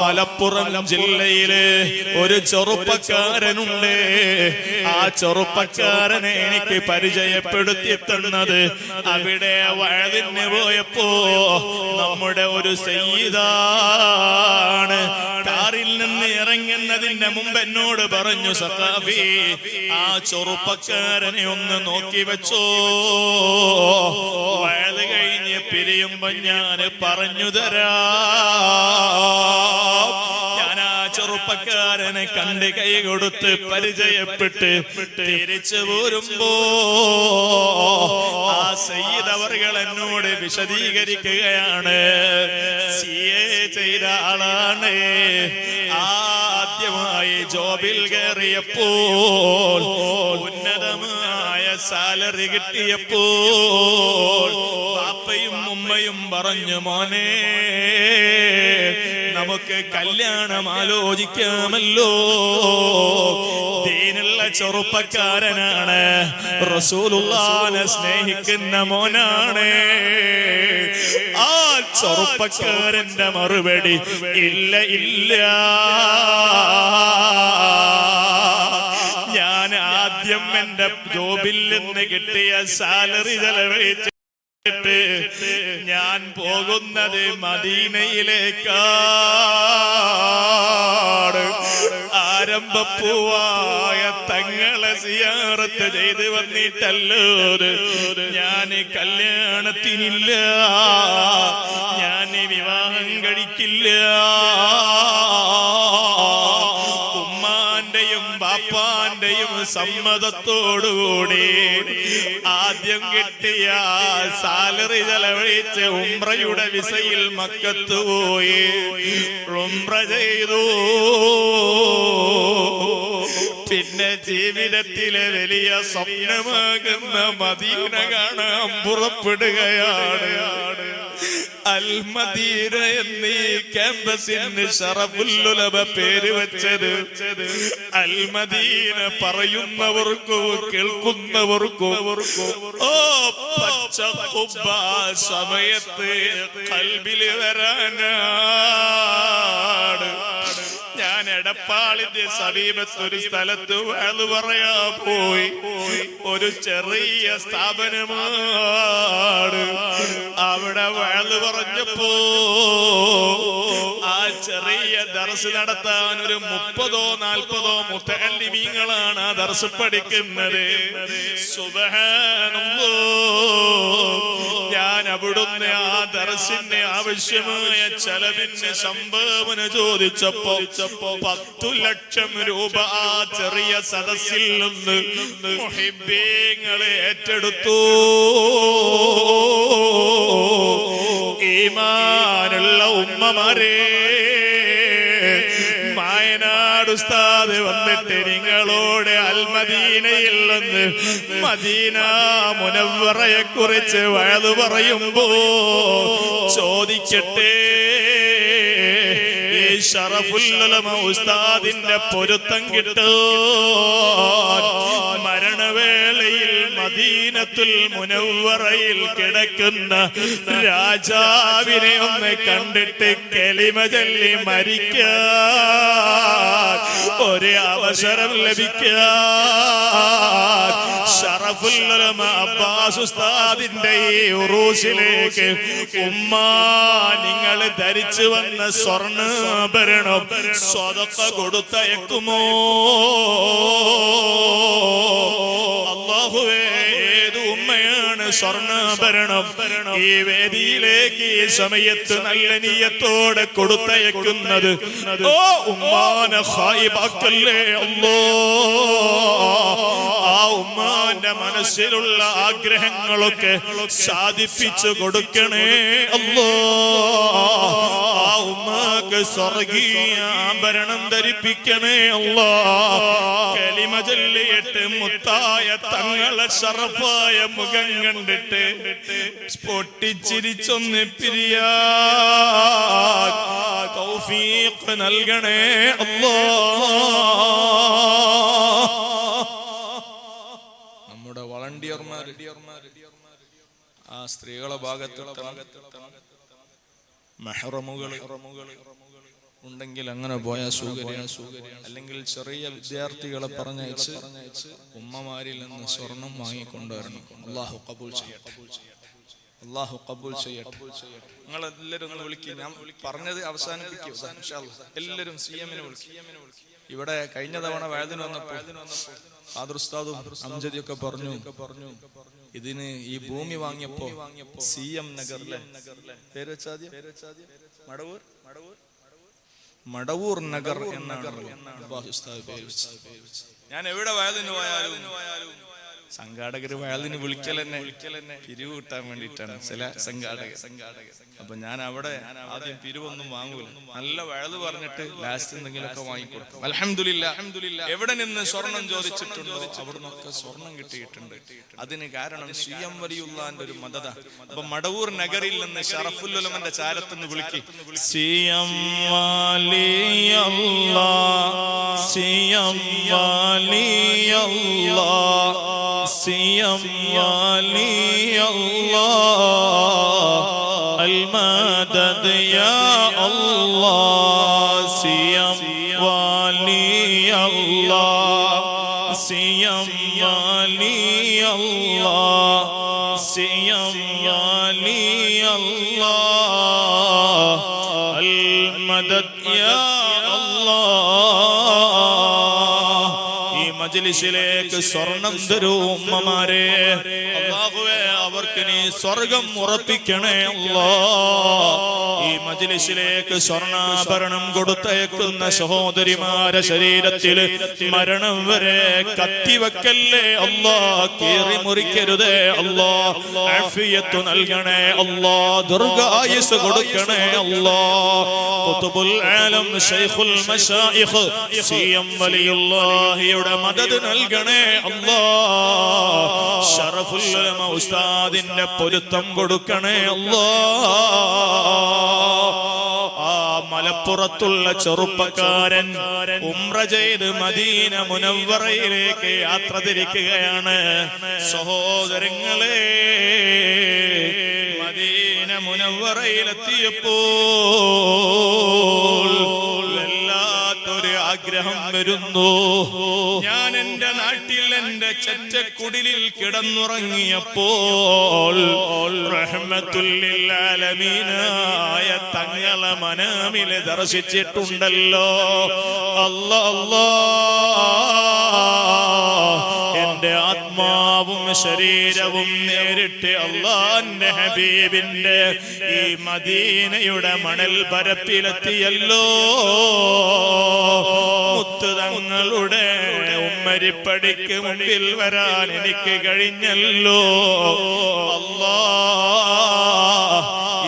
മലപ്പുറം ജില്ലയിലെ ഒരു ചെറുപ്പക്കാരനുണ്ട്. ആ ചെറുപ്പക്കാരനെ എനിക്ക് പരിചയപ്പെടുത്തി തന്നത് അവിടെ വഅദിന് പോയപ്പോ നമ്മുടെ ഒരു സയ്യിദാണ്. കാറിൽ നിന്ന് ഇറങ്ങുന്നതിന്റെ മുമ്പ് എന്നോട് പറഞ്ഞു, സഖാഫി, ആ ചെറുപ്പക്കാരനെ ഒന്ന് നോക്കി വെച്ചോ, വഅദ് കഴിഞ്ഞ് പിരിയുമ്പോ ഞാൻ പറഞ്ഞു തരാം. ഞാൻ ആ ചെറുപ്പക്കാരനെ കണ്ട് കൈ കൊടുത്ത് പരിചയപ്പെട്ട് തിരിച്ചു പോരുമ്പോ ആ സയ്യിദ് അവർകൾ എന്നോട് വിശദീകരിക്കുകയാണ്. CA ചെയ്ത ആളാണ്. ആദ്യമായി ജോബിൽ കയറിയപ്പോൾ, ഉന്നതമായ സാലറി കിട്ടിയപ്പോൾ പാപ്പയും ഉമ്മയും പറഞ്ഞു, മോനെ നമുക്ക് കല്യാണം ആലോചിക്കാമല്ലോ. ദീനുള്ള ചെറുപ്പക്കാരനാണ്, റസൂലുള്ളാഹിനെ സ്നേഹിക്കുന്ന മോനാണ്. ആ ചെറുപ്പക്കാരന്റെ മറുപടി, ഇല്ല ഇല്ല, ഞാൻ ആദ്യം എന്റെ ജോബിൽ നിന്ന് കിട്ടിയ സാലറി ചെലവഴിച്ച് ഞാൻ പോകുന്നത് മദീനയിലേക്കാണ്. ആരംഭപ്പൂവായ തങ്ങളെ സിയാറത്ത് ചെയ്ത് വന്നിട്ടല്ലോ ഞാൻ കല്യാണത്തിനില്ല, ഞാൻ വിവാഹം കഴിക്കില്ല. ഉമ്മാന്റെയും ബാപ്പാന്റെയും സമ്മതത്തോടുകൂടി ആദ്യം കിട്ടിയ സാലറി ചെലവഴിച്ച് ഉംറയുടെ വിസയിൽ മക്കത്ത് പോയി ഉംറ ചെയ്തു. പിന്നെ ജീവിതത്തിലെ വലിയ സ്വപ്നമാകുന്ന മദീന കാണാൻ പുറപ്പെടുകയാണ്. അൽ മദീന എന്നീ ക്യാമ്പസിന് ശറഫുൽ പേര് വെച്ചത് അൽ മദീന പറയുന്നവർക്കും കേൾക്കുന്നവർക്കും ഓ പച്ച കുബ്ബ സമയത്ത് ഖൽബിൽ വരാനാണ്. ഞാൻ എടപ്പാളിന്റെ സമീപത്ത് ഒരു സ്ഥലത്ത് വഅദ് പറയാൻ പോയി. ഒരു ചെറിയ സ്ഥാപനമാണ്. അവിടെ വഅദ് പറഞ്ഞപ്പോ ആ ചെറിയ ദർസ് നടത്താൻ ഒരു 30-40 മുതഅല്ലിമീങ്ങളാണ് ആ ദർസ് പഠിക്കുന്നത്. സുബ്ഹാനല്ലാഹ്. ഞാൻ അവിടുന്ന് ആ ദർസിന് ആവശ്യമായ ചെലവിന് സംഭാവന ചോദിച്ചപ്പോ 10 ലക്ഷം രൂപ ആ ചെറിയ സദസ്സിൽ നിന്ന് മുഹിബ്ബീങ്ങളെ ഏറ്റെടുത്തു. ഈമാനുള്ള ഉമ്മമാരെ, വയനാട് ഉസ്താദ് വന്നിട്ട് നിങ്ങളോട് അൽ മദീനയിൽ നിന്ന് മദീന മുനവ്വറയെ കുറിച്ച് വഅദ് പറയുമ്പോ ചോദിക്കട്ടെ, ഈ ശറഫുൽ ഉലമ ഉസ്താദിന്റെ പൊരുത്തം കിട്ടാൻ മരണവേളയിൽ മദീനത്തുൽ മുനവ്വറയിൽ കിടക്കുന്ന രാജാവിനെ ഒന്ന് കണ്ടിട്ട് കലിമ ചൊല്ലി മരിക്കാൻ ഒരു അവസരം ലഭിക്കാൻ ശറഫുൽ ഉലമ അബ്ബാസ് ഉസ്താദിന്റെ ഈ ഉറൂസിലേക്ക് ഉമ്മ നിങ്ങൾ ധരിച്ചു വന്ന സ്വർണ്ണാഭരണം സ്വതക്ക കൊടുത്തയക്കുമോ? അല്ലാഹുവേ, ഏത് ഉമ്മയാണ് സ്വർണ്ണാഭരണം ഈ വേദിയിലേക്ക് ഈ സമയത്ത് നല്ല നിയ്യത്തോടെ കൊടുത്തയക്കുന്നത്? ഓ ഉമ്മാനെ ഖായിബാക്കല്ലേ അല്ലാഹ്. ആ ഉമ്മാന്റെ മനസ്സിലുള്ള ആഗ്രഹങ്ങളൊക്കെ സാധിപ്പിച്ചു കൊടുക്കണേ അല്ലാഹ്. ആ ഉമ്മാക്ക് സ്വർഗീയ ആഭരണം ധരിപ്പിക്കണേ അല്ലാഹ്. കലിമ ചൊല്ലിയിട്ട് മുത്തായ തങ്ങളെ ശറഫായ മുഖം കണ്ടിട്ട് പൊട്ടിച്ചിരിച്ചൊന്ന് പിരിയാൻ തൗഫീഖ് നൽകണേ അല്ലാഹ്. നമ്മുടെ വളണ്ടിയർമാർ ആ സ്ത്രീകളെ ഭാഗത്ത് മെഹ്റമുകൾ ഉണ്ടെങ്കിൽ അങ്ങനെ പോയാൽ സൗകര്യം. അല്ലെങ്കിൽ ചെറിയ വിദ്യാർത്ഥികളെ പറഞ്ഞയച്ച് ഉമ്മമാരിൽ നിന്ന് സ്വർണം വാങ്ങിക്കൊണ്ടുവരണം. അല്ലാഹു ഖബൂൽ ചെയ്യട്ടെ, അല്ലാഹു ഖബൂൽ ചെയ്യട്ടെ. നിങ്ങൾ എല്ലാവരും ഒന്ന് വിളിക്കുക. ഞാൻ പറഞ്ഞത് അവസാനിപ്പിക്കുക. എല്ലാവരും CM-നെ വിളിക്കുക. ഇവിടെ കഴിഞ്ഞ തവണ വഅദിന് വന്നപ്പോൾ ഖാദർ ഉസ്താദും അംജദിയൊക്കെ പറഞ്ഞു, ഇതിന് ഈ ഭൂമി വാങ്ങിയപ്പോ CM നഗറിലെ പേര് വെച്ചാദ്യ മടവൂർ നഗർ എന്നാണ് അബ്ബാസ് ഉസ്താദ് പേര് വെച്ചത്. ഞാൻ എവിടെ വഅദിന് പോയാലും സംഘാടകര് വഅദിന് വിളിക്കലെന്നെ പിരിവ് കിട്ടാൻ വേണ്ടിയിട്ടാണ് ചില സംഘാടകർ. അപ്പൊ ഞാൻ അവിടെ ആദ്യം പിരിവൊന്നും വാങ്ങൂല, നല്ല വഅദ് പറഞ്ഞിട്ട് ലാസ്റ്റ് എന്തെങ്കിലുമൊക്കെ വാങ്ങിക്കൊടുക്കും. അൽഹംദുലില്ലാഹ്. എവിടെ നിന്ന് സ്വർണം ചോദിച്ചിട്ടുണ്ടോ അവിടുന്നൊക്കെ സ്വർണം കിട്ടിയിട്ടുണ്ട്. അതിന് കാരണം CM വലിയുള്ളാന്റെ ഒരു മദദ. അപ്പൊ മടവൂർ നഗറിൽ നിന്ന് ശറഫുൽ ഉലമന്റെ ചാരത്തുനിന്ന് വിളിക്കും. CM വലിയല്ലാഹ്, CM വലിയല്ലാഹ്, CM വലിയല്ലാഹ്, അൽ മദദ് യാ അല്ലാഹ്. CM വലിയല്ലാഹ്, CM വലിയല്ലാഹ്, CM വലിയല്ലാഹ്, അൽ മദദ് യാ അല്ലാഹ്. ഈ മജ്ലിസിലേക്ക് സ്വർണം തരൂ ഉമ്മമാരെ. അല്ലാഹുവേ അവർക്ക് നീ സ്വർഗം ഉറപ്പിക്കണേ അല്ലാ. ഈ മജ്ലിസിലേക്ക് സ്വർണ്ണാഭരണം കൊടുത്തയക്കുന്ന സഹോദരിമാരെ ശരീരത്തിൽ മരണം വരെ കത്തിവെക്കല്ലേ അല്ലാ, കീറി മുറിക്കരുതേ അല്ലാ. ആഫിയത്ത് നൽകണേ അല്ലാ, ദീർഘായുസ് കൊടുക്കണേ അല്ലാ. ഖുതുബുൽ ആലം ശൈഖുൽ മശായിഖ് സിഎം വലിയുള്ളാഹിയുടെ മദദ് നൽകണേ അല്ലാ. ശറഫുൽ ഉലമ ഉസ്താദിന്റെ പൊരുത്തം കൊടുക്കണേ അല്ലാ. ആ മലപ്പുറത്തുള്ള ചെറുപ്പക്കാരൻ ഉംറ ചെയ്ത് മദീന മുനവ്വറയിലേക്ക് യാത്ര തിരിക്കുകയാണ്. സഹോദരങ്ങളെ, മദീന മുനവ്വറയിലെത്തിയപ്പോൾ വല്ലാത്തൊരു ആഗ്രഹം വരുന്നു. ഞാൻ എന്റെ നാട്ടിൽ എന്റെ ചെറ്റക്കുടിലിൽ കിടന്നുറങ്ങിയപ്പോൾ റഹ്മത്തുൽ ലിൽ ആലമീനായ തങ്ങളെ മനാമിൽ ദർശിച്ചിട്ടുണ്ടല്ലോ. അല്ലാഹ്, എന്റെ ആത്മാവും ശരീരവും നേരിട്ട് അല്ലാഹുവിന്റെ ഹബീബിന്റെ ഈ മദീനയുടെ മണൽ പരപ്പിലെത്തിയല്ലോ. മുത്ത് തങ്ങളുടെ ഉമ്മരിപ്പടിക്ക് മുമ്പിൽ വരാൻ എനിക്ക് കഴിഞ്ഞല്ലോ. അല്ലാഹ്,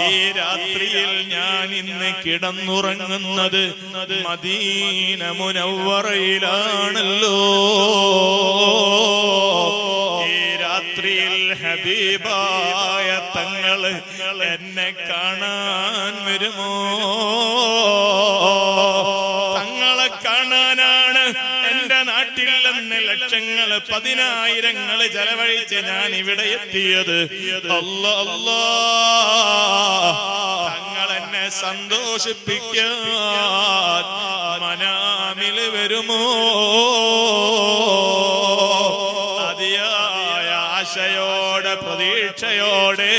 ഈ രാത്രിയിൽ ഞാൻ ഇന്ന് കിടന്നുറങ്ങുന്നത് മദീന മുനവ്വറയിലാണല്ലോ. ഈ രാത്രിയിൽ ഹബീബായ തങ്ങള് എന്നെ കാണാൻ വരുമോ? തങ്ങളെ കാണാനാണ് എന്റെ നാട്ടിൽ നിന്ന് ലക്ഷങ്ങള് പതിനായിരങ്ങള് ചെലവഴിച്ച് ഞാൻ ഇവിടെ എത്തിയത്. അല്ലാഹ്, തങ്ങൾ എന്നെ സന്തോഷിപ്പിക്കാൻ മനാമില് വരുമോ? അതിയായ ആശയോടെ പ്രതീക്ഷയോടെ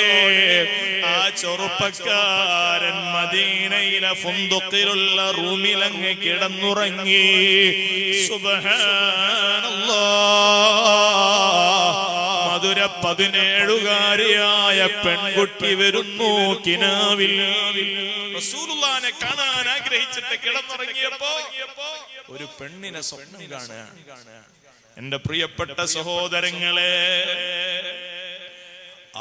ആ ചെറുപ്പക്കാരൻ മദീനയിലെ ഫുന്ദുഖിലുള്ള റൂമിലങ്ങ് കിടന്നുറങ്ങി. സുബ്ഹാനല്ലാഹ്, മധുര 17കാരിയായ പെൺകുട്ടി വരുന്നു കിനാവിൽ. റസൂലുള്ളാഹിനെ കാണാൻ ആഗ്രഹിച്ചിട്ട് കിടന്നുറങ്ങിയപ്പോ ഒരു പെണ്ണിനെ സ്വപ്നം കാണുകയാണ്. എന്റെ പ്രിയപ്പെട്ട സഹോദരങ്ങളെ,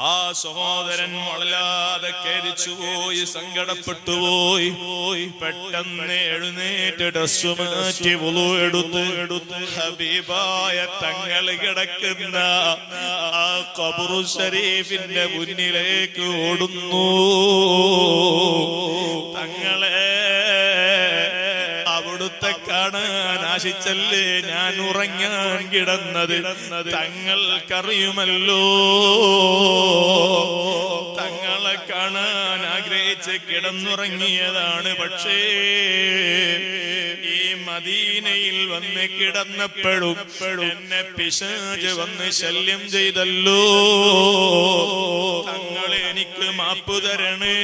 ആ സഹോദരൻ വല്ലാതെ ഖേദിച്ചുപോയി, സങ്കടപ്പെട്ടുപോയി. പെട്ടെന്ന് എഴുന്നേറ്റ് ഡ്രസ്സ് മാറ്റി വുളു എടുത്ത് ഹബീബായ തങ്ങൾ കിടക്കുന്ന ആ ഖബറു ശരീഫിന്റെ മുന്നിലേക്ക് ഓടുന്നു. തങ്ങളെ അവിടുത്തെ കാണാൻ ആശിച്ചല്ലേ ഞാൻ ഉറങ്ങാൻ കിടന്നത്. തങ്ങൾക്കറിയുമല്ലോ, തങ്ങളെ കാണാൻ ആഗ്രഹിച്ച് കിടന്നുറങ്ങിയതാണ്. പക്ഷേ ഈ മദീനയിൽ വന്ന് കിടന്നപ്പോഴും എന്നെ പിശാച് വന്ന് ശല്യം ചെയ്തല്ലോ. തങ്ങളെ എനിക്ക് മാപ്പ് തരണേ.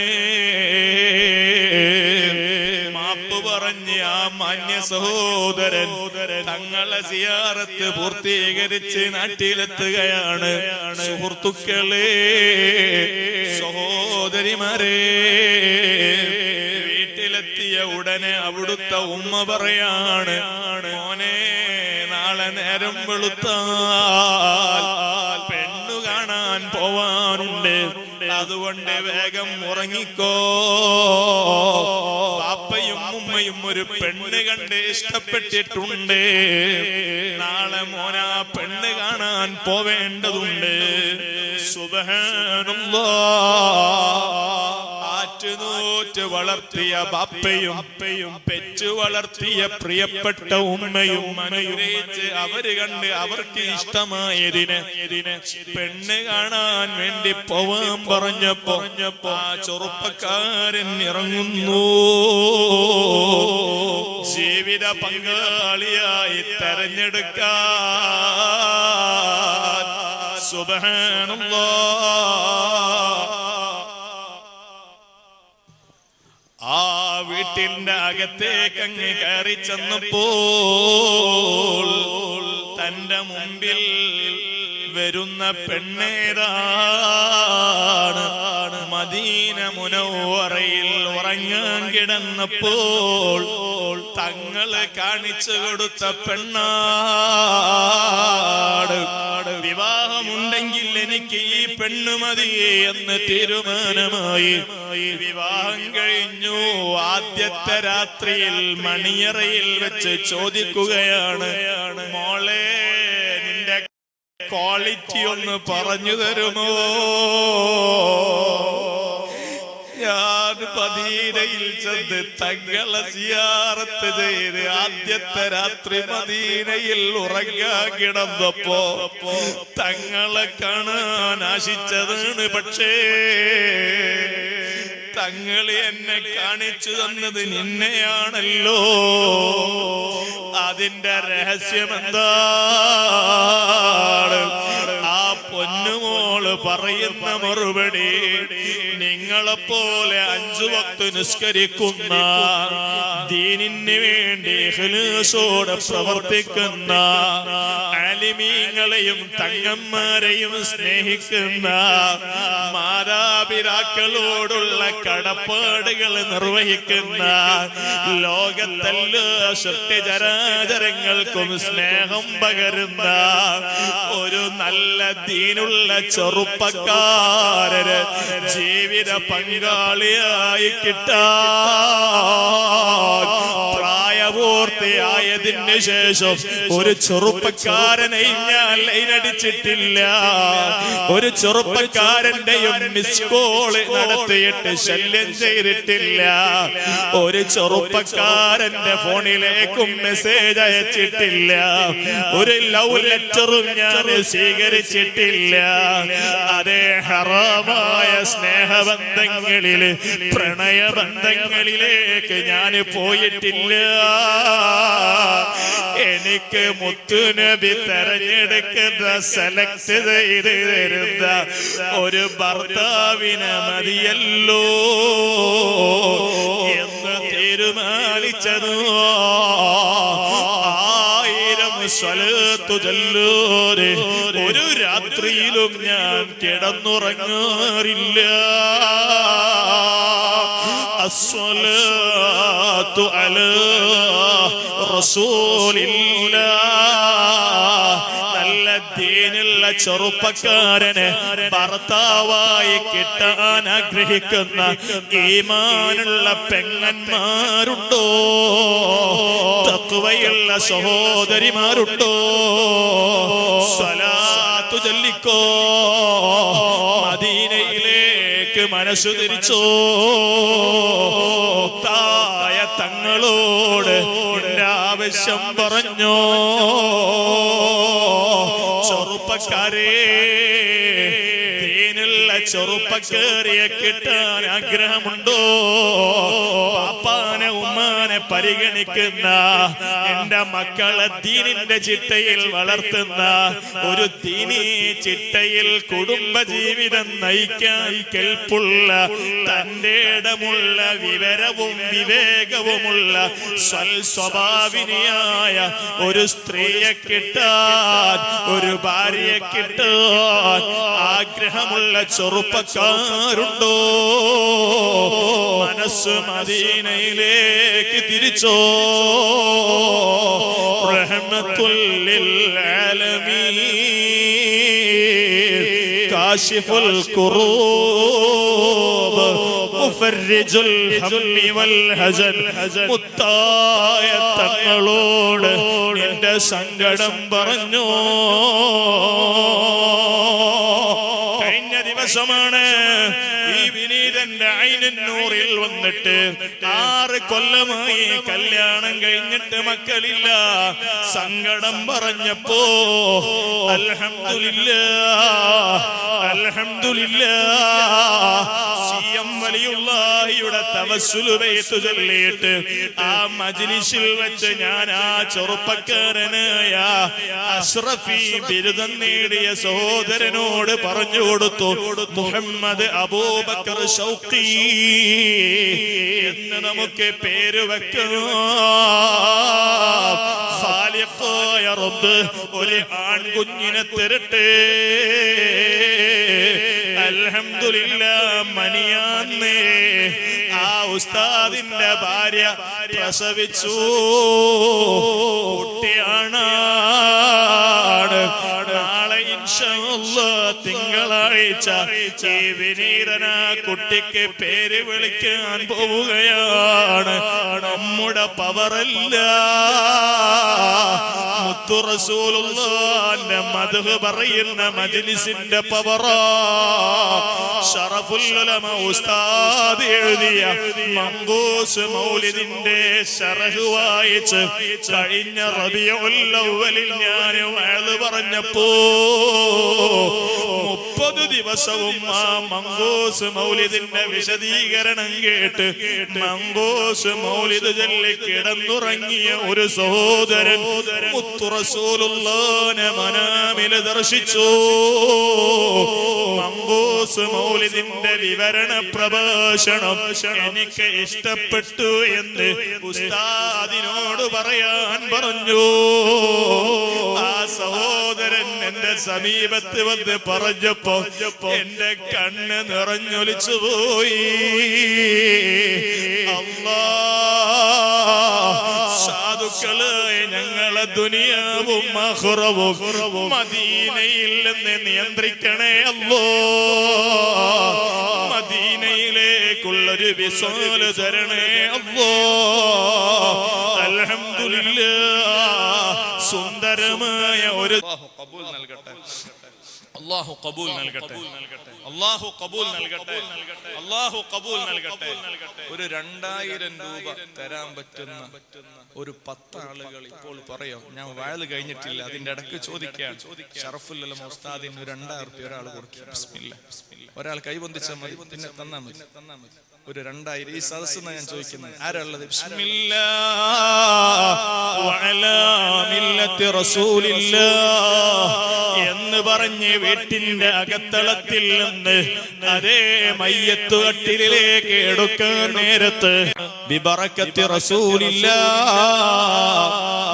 മാപ്പ് പറഞ്ഞ് ആ മാന്യ സഹോദരൻ തങ്ങളെ സിയാറത്ത് പൂർത്തീകരിച്ച് നാട്ടിലെത്തുകയാണ്. സുഹൃത്തുക്കളെ, സഹോദരിമാരെ, വീട്ടിലെത്തിയ ഉടനെ അവിടുത്തെ ഉമ്മ പറയാണ്, മോനെ, നാളെ നേരം വെളുത്താൽ പെണ്ണു കാണാൻ പോവാനുണ്ട്, അതുകൊണ്ട് വേഗം ഉറങ്ങിക്കോ. ബാപ്പയും ഉമ്മയും ഒരു പെണ്ണ് കണ്ട് ഇഷ്ടപ്പെട്ടിട്ടുണ്ട്. നാളെ മോനാ പെണ്ണ് കാണാൻ പോവേണ്ടതുണ്ട്. സുബ്ഹാനല്ലാഹ്, ആറ്റുനൂറ്റ് വളർത്തിയ ബാപ്പയും പെറ്റു വളർത്തിയ പ്രിയപ്പെട്ട ഉമ്മയും അനുഗ്രഹിച്ച് അവര് കണ്ട് അവർക്ക് ഇഷ്ടമായതിനെ പെണ്ണ് കാണാൻ വേണ്ടി പോവാൻ പറഞ്ഞപ്പോ ആ ചെറുപ്പക്കാരൻ ഇറങ്ങുന്നു. ജീവിത പങ്കാളിയായി തെരഞ്ഞെടുക്കാൻ. സുബ്ഹാനല്ലാഹ്, ആ വീട്ടിന്റെ അകത്തേക്ക് അങ്ങ് കയറി ചെന്നപ്പോൾ തന്റെ മുമ്പിൽ വരുന്ന പെണ്ണേതാണ്? മദീന മുനവ്വറയിൽ ഉറങ്ങാൻ കിടന്നപ്പോൾ തങ്ങള് കാണിച്ചു കൊടുത്ത പെണ്ണാട്. വിവാഹമുണ്ടെങ്കിൽ എനിക്ക് ഈ പെണ്ണ് മതിയേ എന്ന് തീരുമാനമായി. വിവാഹം കഴിഞ്ഞു. ആദ്യത്തെ രാത്രിയിൽ മണിയറയിൽ വെച്ച് ചോദിക്കുകയാണ്, മോളെ നിന്റെ ക്വാളിറ്റി ഒന്ന് പറഞ്ഞു തരുമോ? ഞാൻ മദീനയിൽ ചെന്ന് തങ്ങളെ സിയാറത്ത് ചെയ്ത് ആദ്യത്തെ രാത്രി മദീനയിൽ ഉറങ്ങാൻ കിടന്നപ്പോ തങ്ങളെ കാണാൻ ആശിച്ചതാണ്. പക്ഷേ തങ്ങൾ എന്നെ കാണിച്ചു തന്നത് നിന്നെയാണല്ലോ. അതിന്റെ രഹസ്യം എന്താണ്? ആ പൊന്നുമോള് പറയുന്ന മറുപടി, നിങ്ങളെപ്പോലെ 5 വക്ത് നിസ്കരിക്കുന്ന, ദീനിന് വേണ്ടി ഇഖ്ലാസോടെ പ്രവർത്തിക്കുന്ന, ആലിമീങ്ങളെയും തങ്ങന്മാരെയും സ്നേഹിക്കുന്ന, മാതാപിതാക്കളോടുള്ള കടപ്പാടുകൾ നിർവഹിക്കുന്ന, ലോകത്തെല്ലാ സൃഷ്ടിചരാചരങ്ങൾക്കും സ്നേഹം പകരുന്ന ഒരു നല്ല ദീനുള്ള ചെറുപ്പക്കാരന് ജീവിത പങ്കാളിയായി കിട്ടാൻ പ്രായപൂർത്തിയായതിന് ശേഷം ഒരു ചെറുപ്പക്കാരനെ ഞാൻ ലൈനടിച്ചിട്ടില്ല. ഒരു ചെറുപ്പക്കാരന്റെയും മിസ് കോള് നടത്തിയിട്ട് ശല്യം ചെയ്തിട്ടില്ല. ഒരു ചെറുപ്പക്കാരന്റെ ഫോണിലേക്കും മെസ്സേജ് അയച്ചിട്ടില്ല. ഒരു ലവ് ലെറ്ററും ഞാൻ സ്വീകരിച്ചിട്ടില്ല. അതേ ഹറാമായ സ്നേഹബന്ധങ്ങളില്, പ്രണയബന്ധങ്ങളിലേക്ക് ഞാൻ പോയിട്ടില്ല. എനിക്ക് മുത്തുനബി തെരഞ്ഞെടുക്കുന്ന, സെലക്ട് ചെയ്ത് തരുന്ന ഒരു ഭർത്താവിനെ മതിയല്ലോ എന്ന് തീരുമാനിച്ചത്. 1000 സ്വലാത്ത് ചൊല്ലോരെ ഒരു രാത്രിയിലും ഞാൻ കിടന്നുറങ്ങാറില്ല. അസ്സലാത്തു അലാ റസൂലില്ലാഹ്. നല്ല ദീനുള്ള ചെറുപ്പക്കാരന് ഭർത്താവായി കിട്ടാൻ ആഗ്രഹിക്കുന്ന ഈമാനുള്ള പെങ്ങന്മാരുണ്ടോ? തഖ്വയുള്ള സഹോദരിമാരുണ്ടോ? സ്വലാത്ത് ചൊല്ലിക്കോ. മദീനയിലേക്ക് മനസ്സു തിരിച്ചോ. തായ തങ്ങളോട് എന്റെ ആവശ്യം പറഞ്ഞോ. ചെറുപ്പക്കാരെ, ദീനുള്ള ചെറുപ്പക്കാരിയെ കിട്ടാൻ ആഗ്രഹമുണ്ടോ? പാപ്പാനെ ഉമ്മാനെ പരിഗണിക്കുന്ന, എന്റെ മക്കളെ ദീനിന്റെ ചിട്ടയിൽ വളർത്തുന്ന, ഒരു ദീനീ ചിട്ടയിൽ കുടുംബജീവിതം നയിക്കാൻ കെൽപ്പുള്ള, തന്റെ ഇടമുള്ള, വിവരവും വിവേകവുമുള്ള, സ്വഭാവിനിയായ ഒരു സ്ത്രീയെ കിട്ടാൻ, ഒരു ഭാര്യയെ കിട്ടാൻ ആഗ്രഹമുള്ള ചെറുപ്പക്കാരുണ്ടോ? മനസ്സ് മദീനയിലേക്ക് തിരിച്ചോ. റഹ്മത്തുൽ ലിൽ ആലമീൻ, കാശിഫുൽ കുറൂബ്, മുഫർരിജുൽ ഹമ്മി വൽ ഹസൻ. മുത്തായ തങ്ങളോട് എന്റെ സങ്കടം പറഞ്ഞോ. കഴിഞ്ഞ ദിവസമാണ് ഈ വിനീതന്റെ ഐനുന്നൂറിൽ വന്നിട്ട് 6 കൊല്ലമായി കല്യാണം കഴിഞ്ഞിട്ട് മക്കളില്ല. സങ്കടം പറഞ്ഞപ്പോ അൽഹംദുലില്ലാഹ്, അൽഹംദുലില്ലാഹ്, സിഎം വലിയുള്ളാഹിയുടെ തവസ്സുൽ ബൈത്ത് ചൊല്ലിയിട്ട് ആ മജ്ലിസിൽ വെച്ച് ഞാൻ ആ ചെറുപ്പക്കാരനായ അഷ്റഫി ബിരുദം നേടിയ സഹോദരനോട് പറഞ്ഞു കൊടുത്തു, മുഹമ്മദ് അബൂബക്കർ ഷൗഖി എന്ന് നമുക്ക് പേര് വെക്കാം. ഖാലിഖായ റബ്ബ് ഒരു ആൺകുഞ്ഞിനെ തരട്ടെ. അൽഹംദുലില്ലാഹ് മനിയാന്നേ ആ ഉസ്താദിന്റെ ഭാര്യ പ്രസവിച്ചു. കുട്ടിയാണ്. നാളെ ഇൻഷാ അല്ലാഹ് തിങ്കളാഴ്ച ഈ വിനീതന കുട്ടിക്ക് പേര് വിളിക്കാൻ പോവുകയാണ്. നമ്മുടെ പവറല്ല, മുത്തു റസൂലുള്ളാഹിന്റെ മദ്ഹ് പറയുന്ന മജ്ലിസിന്റെ പവറാ. ശറഫുൽ ഉലമ ഉസ്താദ് എഴുതിയ മംഗൂസ് മൗലിദിന്റെ ശറഹ് വായിച്ച് കഴിഞ്ഞ റബീഉൽ അവ്വലിൽ ഞാൻ വഅദ് പറഞ്ഞപ്പോ 30 ദിവസവും ആ മംഗൂസ് മൗലിദിന്റെ വിശദീകരണം കേട്ട് മംഗൂസ് മൗലിദ് ചൊല്ലി കിടന്നുറങ്ങിയ ഒരു സഹോദരൻ മുത്തു റസൂലുള്ളാഹിനെ മനാമില് ദർശിച്ചു. മംഗൂസ് മൗലിദിന്റെ വിവരണ പ്രഭാഷണം എനിക്ക് ഇഷ്ടപ്പെട്ടു എന്ന് ഉസ്താദിനോട് പറയാൻ പറഞ്ഞു. ആ സഹോദരൻ എന്റെ സമീപത്ത് വന്ന് പറഞ്ഞപ്പോ എന്റെ കണ്ണ് നിറഞ്ഞൊലിച്ചു പോയി. സാധുക്കള് ഞങ്ങളെ ദുനിയാവും ആഖിറവും മദീനയിൽ നിന്ന് നിയന്ത്രിക്കണേ അല്ലാ. മദീനയിലേക്കുള്ളൊരു വിസാല് തരണേ അല്ലാ. അൽഹംദുലില്ലാഹ് സുന്ദരമായ ഒരു ഖബൂൽ നൽകട്ടെ. അല്ലാഹു ഖബൂൽ നൽകട്ടെ. അല്ലാഹു ഖബൂൽ നൽകട്ടെ. അല്ലാഹു ഖബൂൽ നൽകട്ടെ. ഒരു 2000 രൂപ തരാൻ പറ്റുന്ന ഒരു 10 ആളുകൾ ഇപ്പോൾ പറയോ? ഞാൻ വഅദ് കഴിഞ്ഞിട്ടില്ല, അതിന്റെ ഇടയ്ക്ക് ചോദിക്കാൻ. ശറഫുൽ ഉലമ ഉസ്താദിന് 2000 രൂപ ഒരാൾ കൊടുക്കും. ബിസ്മില്ലാ. ഒരാൾ കൈബന്ധിച്ചാൽ മതി, പിന്നെ തന്നാ മതി. ഒരു 2000 ഈ സദസ്സ് ഞാൻ ചോദിക്കുന്നത് ആരാളുള്ളത്? ബിസ്മില്ലാഹ് വഅലാ മില്ലത്തി റസൂലില്ലാഹ് എന്ന് പറഞ്ഞ് വീട്ടിന്റെ അകത്തളത്തിൽ നിന്ന് അതേ മയ്യത്ത് കട്ടിലിലേക്ക് എടുക്കാൻ നേരത്ത് ബിബറക്കത്തി റസൂലില്ലാഹ്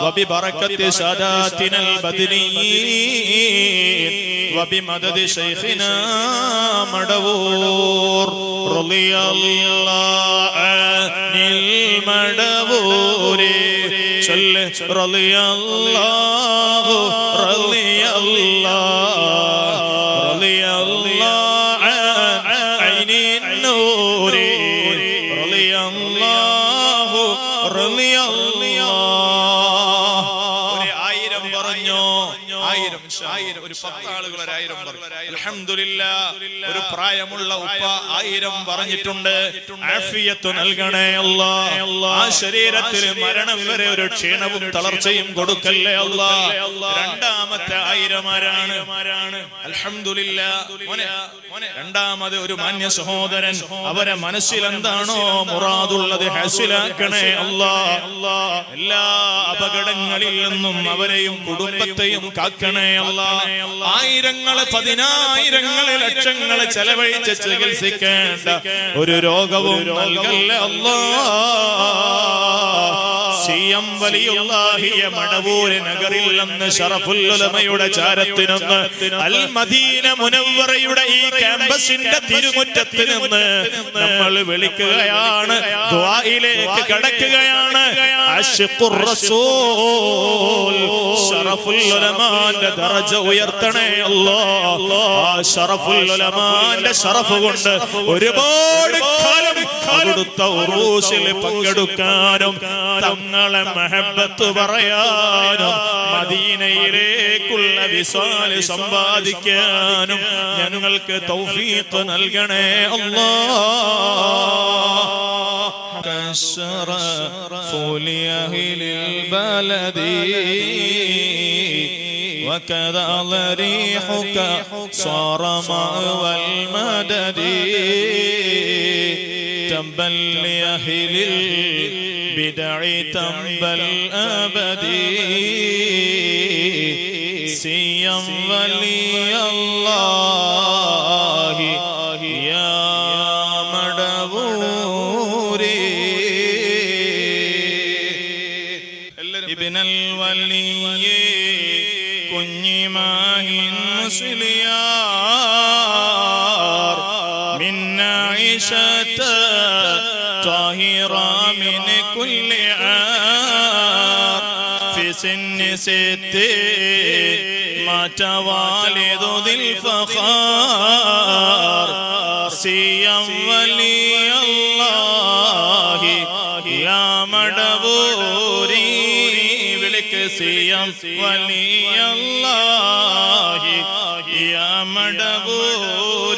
വബിബറക്കത്തി സദാത്തിനൽ ബദരീൻ വബിമദദി ശൈഖിനാ മടവൂർ റളിയല്ലാഹു അനിൽ മടവൂരി ചൊല്ല് റളിയല്ലാഹു റളിയല്ലാഹു ഐനിൻ നൂരി റളിയല്ലാഹു ഒരു 1000 പറഞ്ഞോ? 1000 ഒരു 10 ആളുകൾ 1000 പറഞ്ഞു. അൽഹംദുലില്ലാഹ് ഒരു പ്രായമുള്ള ഉപ്പ 1000 പറഞ്ഞിട്ടുണ്ട്. ആഫിയത്ത് നൽകണേ അല്ലാഹ്. ആ ശരീരത്തിൽ മരണം വരെ ഒരു ക്ഷീണവും തളർച്ചയും കൊടുക്കല്ലേ അല്ലാഹ്. രണ്ടാമത്തെ 1000 ആരാണ്? അൽഹംദുലില്ലാഹ്. രണ്ടാമത് ഒരു മാന്യ സഹോദരൻ, അവരെ മനസ്സിൽ എന്താണോ മുറാദുള്ളത് ഹാസിലാക്കണേ അല്ലാഹ്. എല്ലാ അപകടങ്ങളിൽ നിന്നും അവരെയും കുടുംബത്തെയും കാക്കണേ അല്ലാഹ്. ആയിരങ്ങള് പതിനായിരങ്ങള് ലക്ഷങ്ങള് ചെലവഴിച്ച് ചികിത്സിക്കേണ്ട ഒരു രോഗവും നൽകല്ലേ അല്ലാഹ്. സിയം വലിയുള്ളാഹിയ മടവൂര് നഗറിൽ നിന്ന് ശറഫുൽ ഉലമയുടെ ചാരത്തിനൊന്ന് അൽ മദീന മുനവ്വറയുടെ ഈ ക്യാമ്പസിന്റെ തിരുമുറ്റത്ത് നിന്ന് നമ്മൾ വിളിക്കുകയാണ്, ദുആയിലേക്ക് കടക്കുകയാണ്. അശ്ഖുർ റസൂൽ ശറഫുൽ ഉലമാന്റെ ദറജ ഉയർത്തണേ അല്ലാഹ്. ആ ശറഫുൽ ഉലമാന്റെ ശറഫ് കൊണ്ട് ഒരുപാട് കാലം അവിടുത്തെ ഉറൂസിൽ പങ്കെടുക്കാനും തങ്ങളെ മഹബത്ത് പറയാനും മദീനയിലേക്കുള്ള വിസാല് സമ്പാദിക്കാനും ഞങ്ങൾക്ക് തൗഫീഖ് നൽകണേ അല്ലാഹ്. كالشرف لأهل البلد وكذا ضريحك صار مأوى المدد تبا لأهل البدع تبا الأبد سيا ولي الله يا مدبوري ابن الولي كني ماهن مسليار من عائشة طاهرة من كل عار في سن 6 مات والد ذي الفخار سيا ولي الله يا مدبوري بلك سيا ولي الله يا مدبوري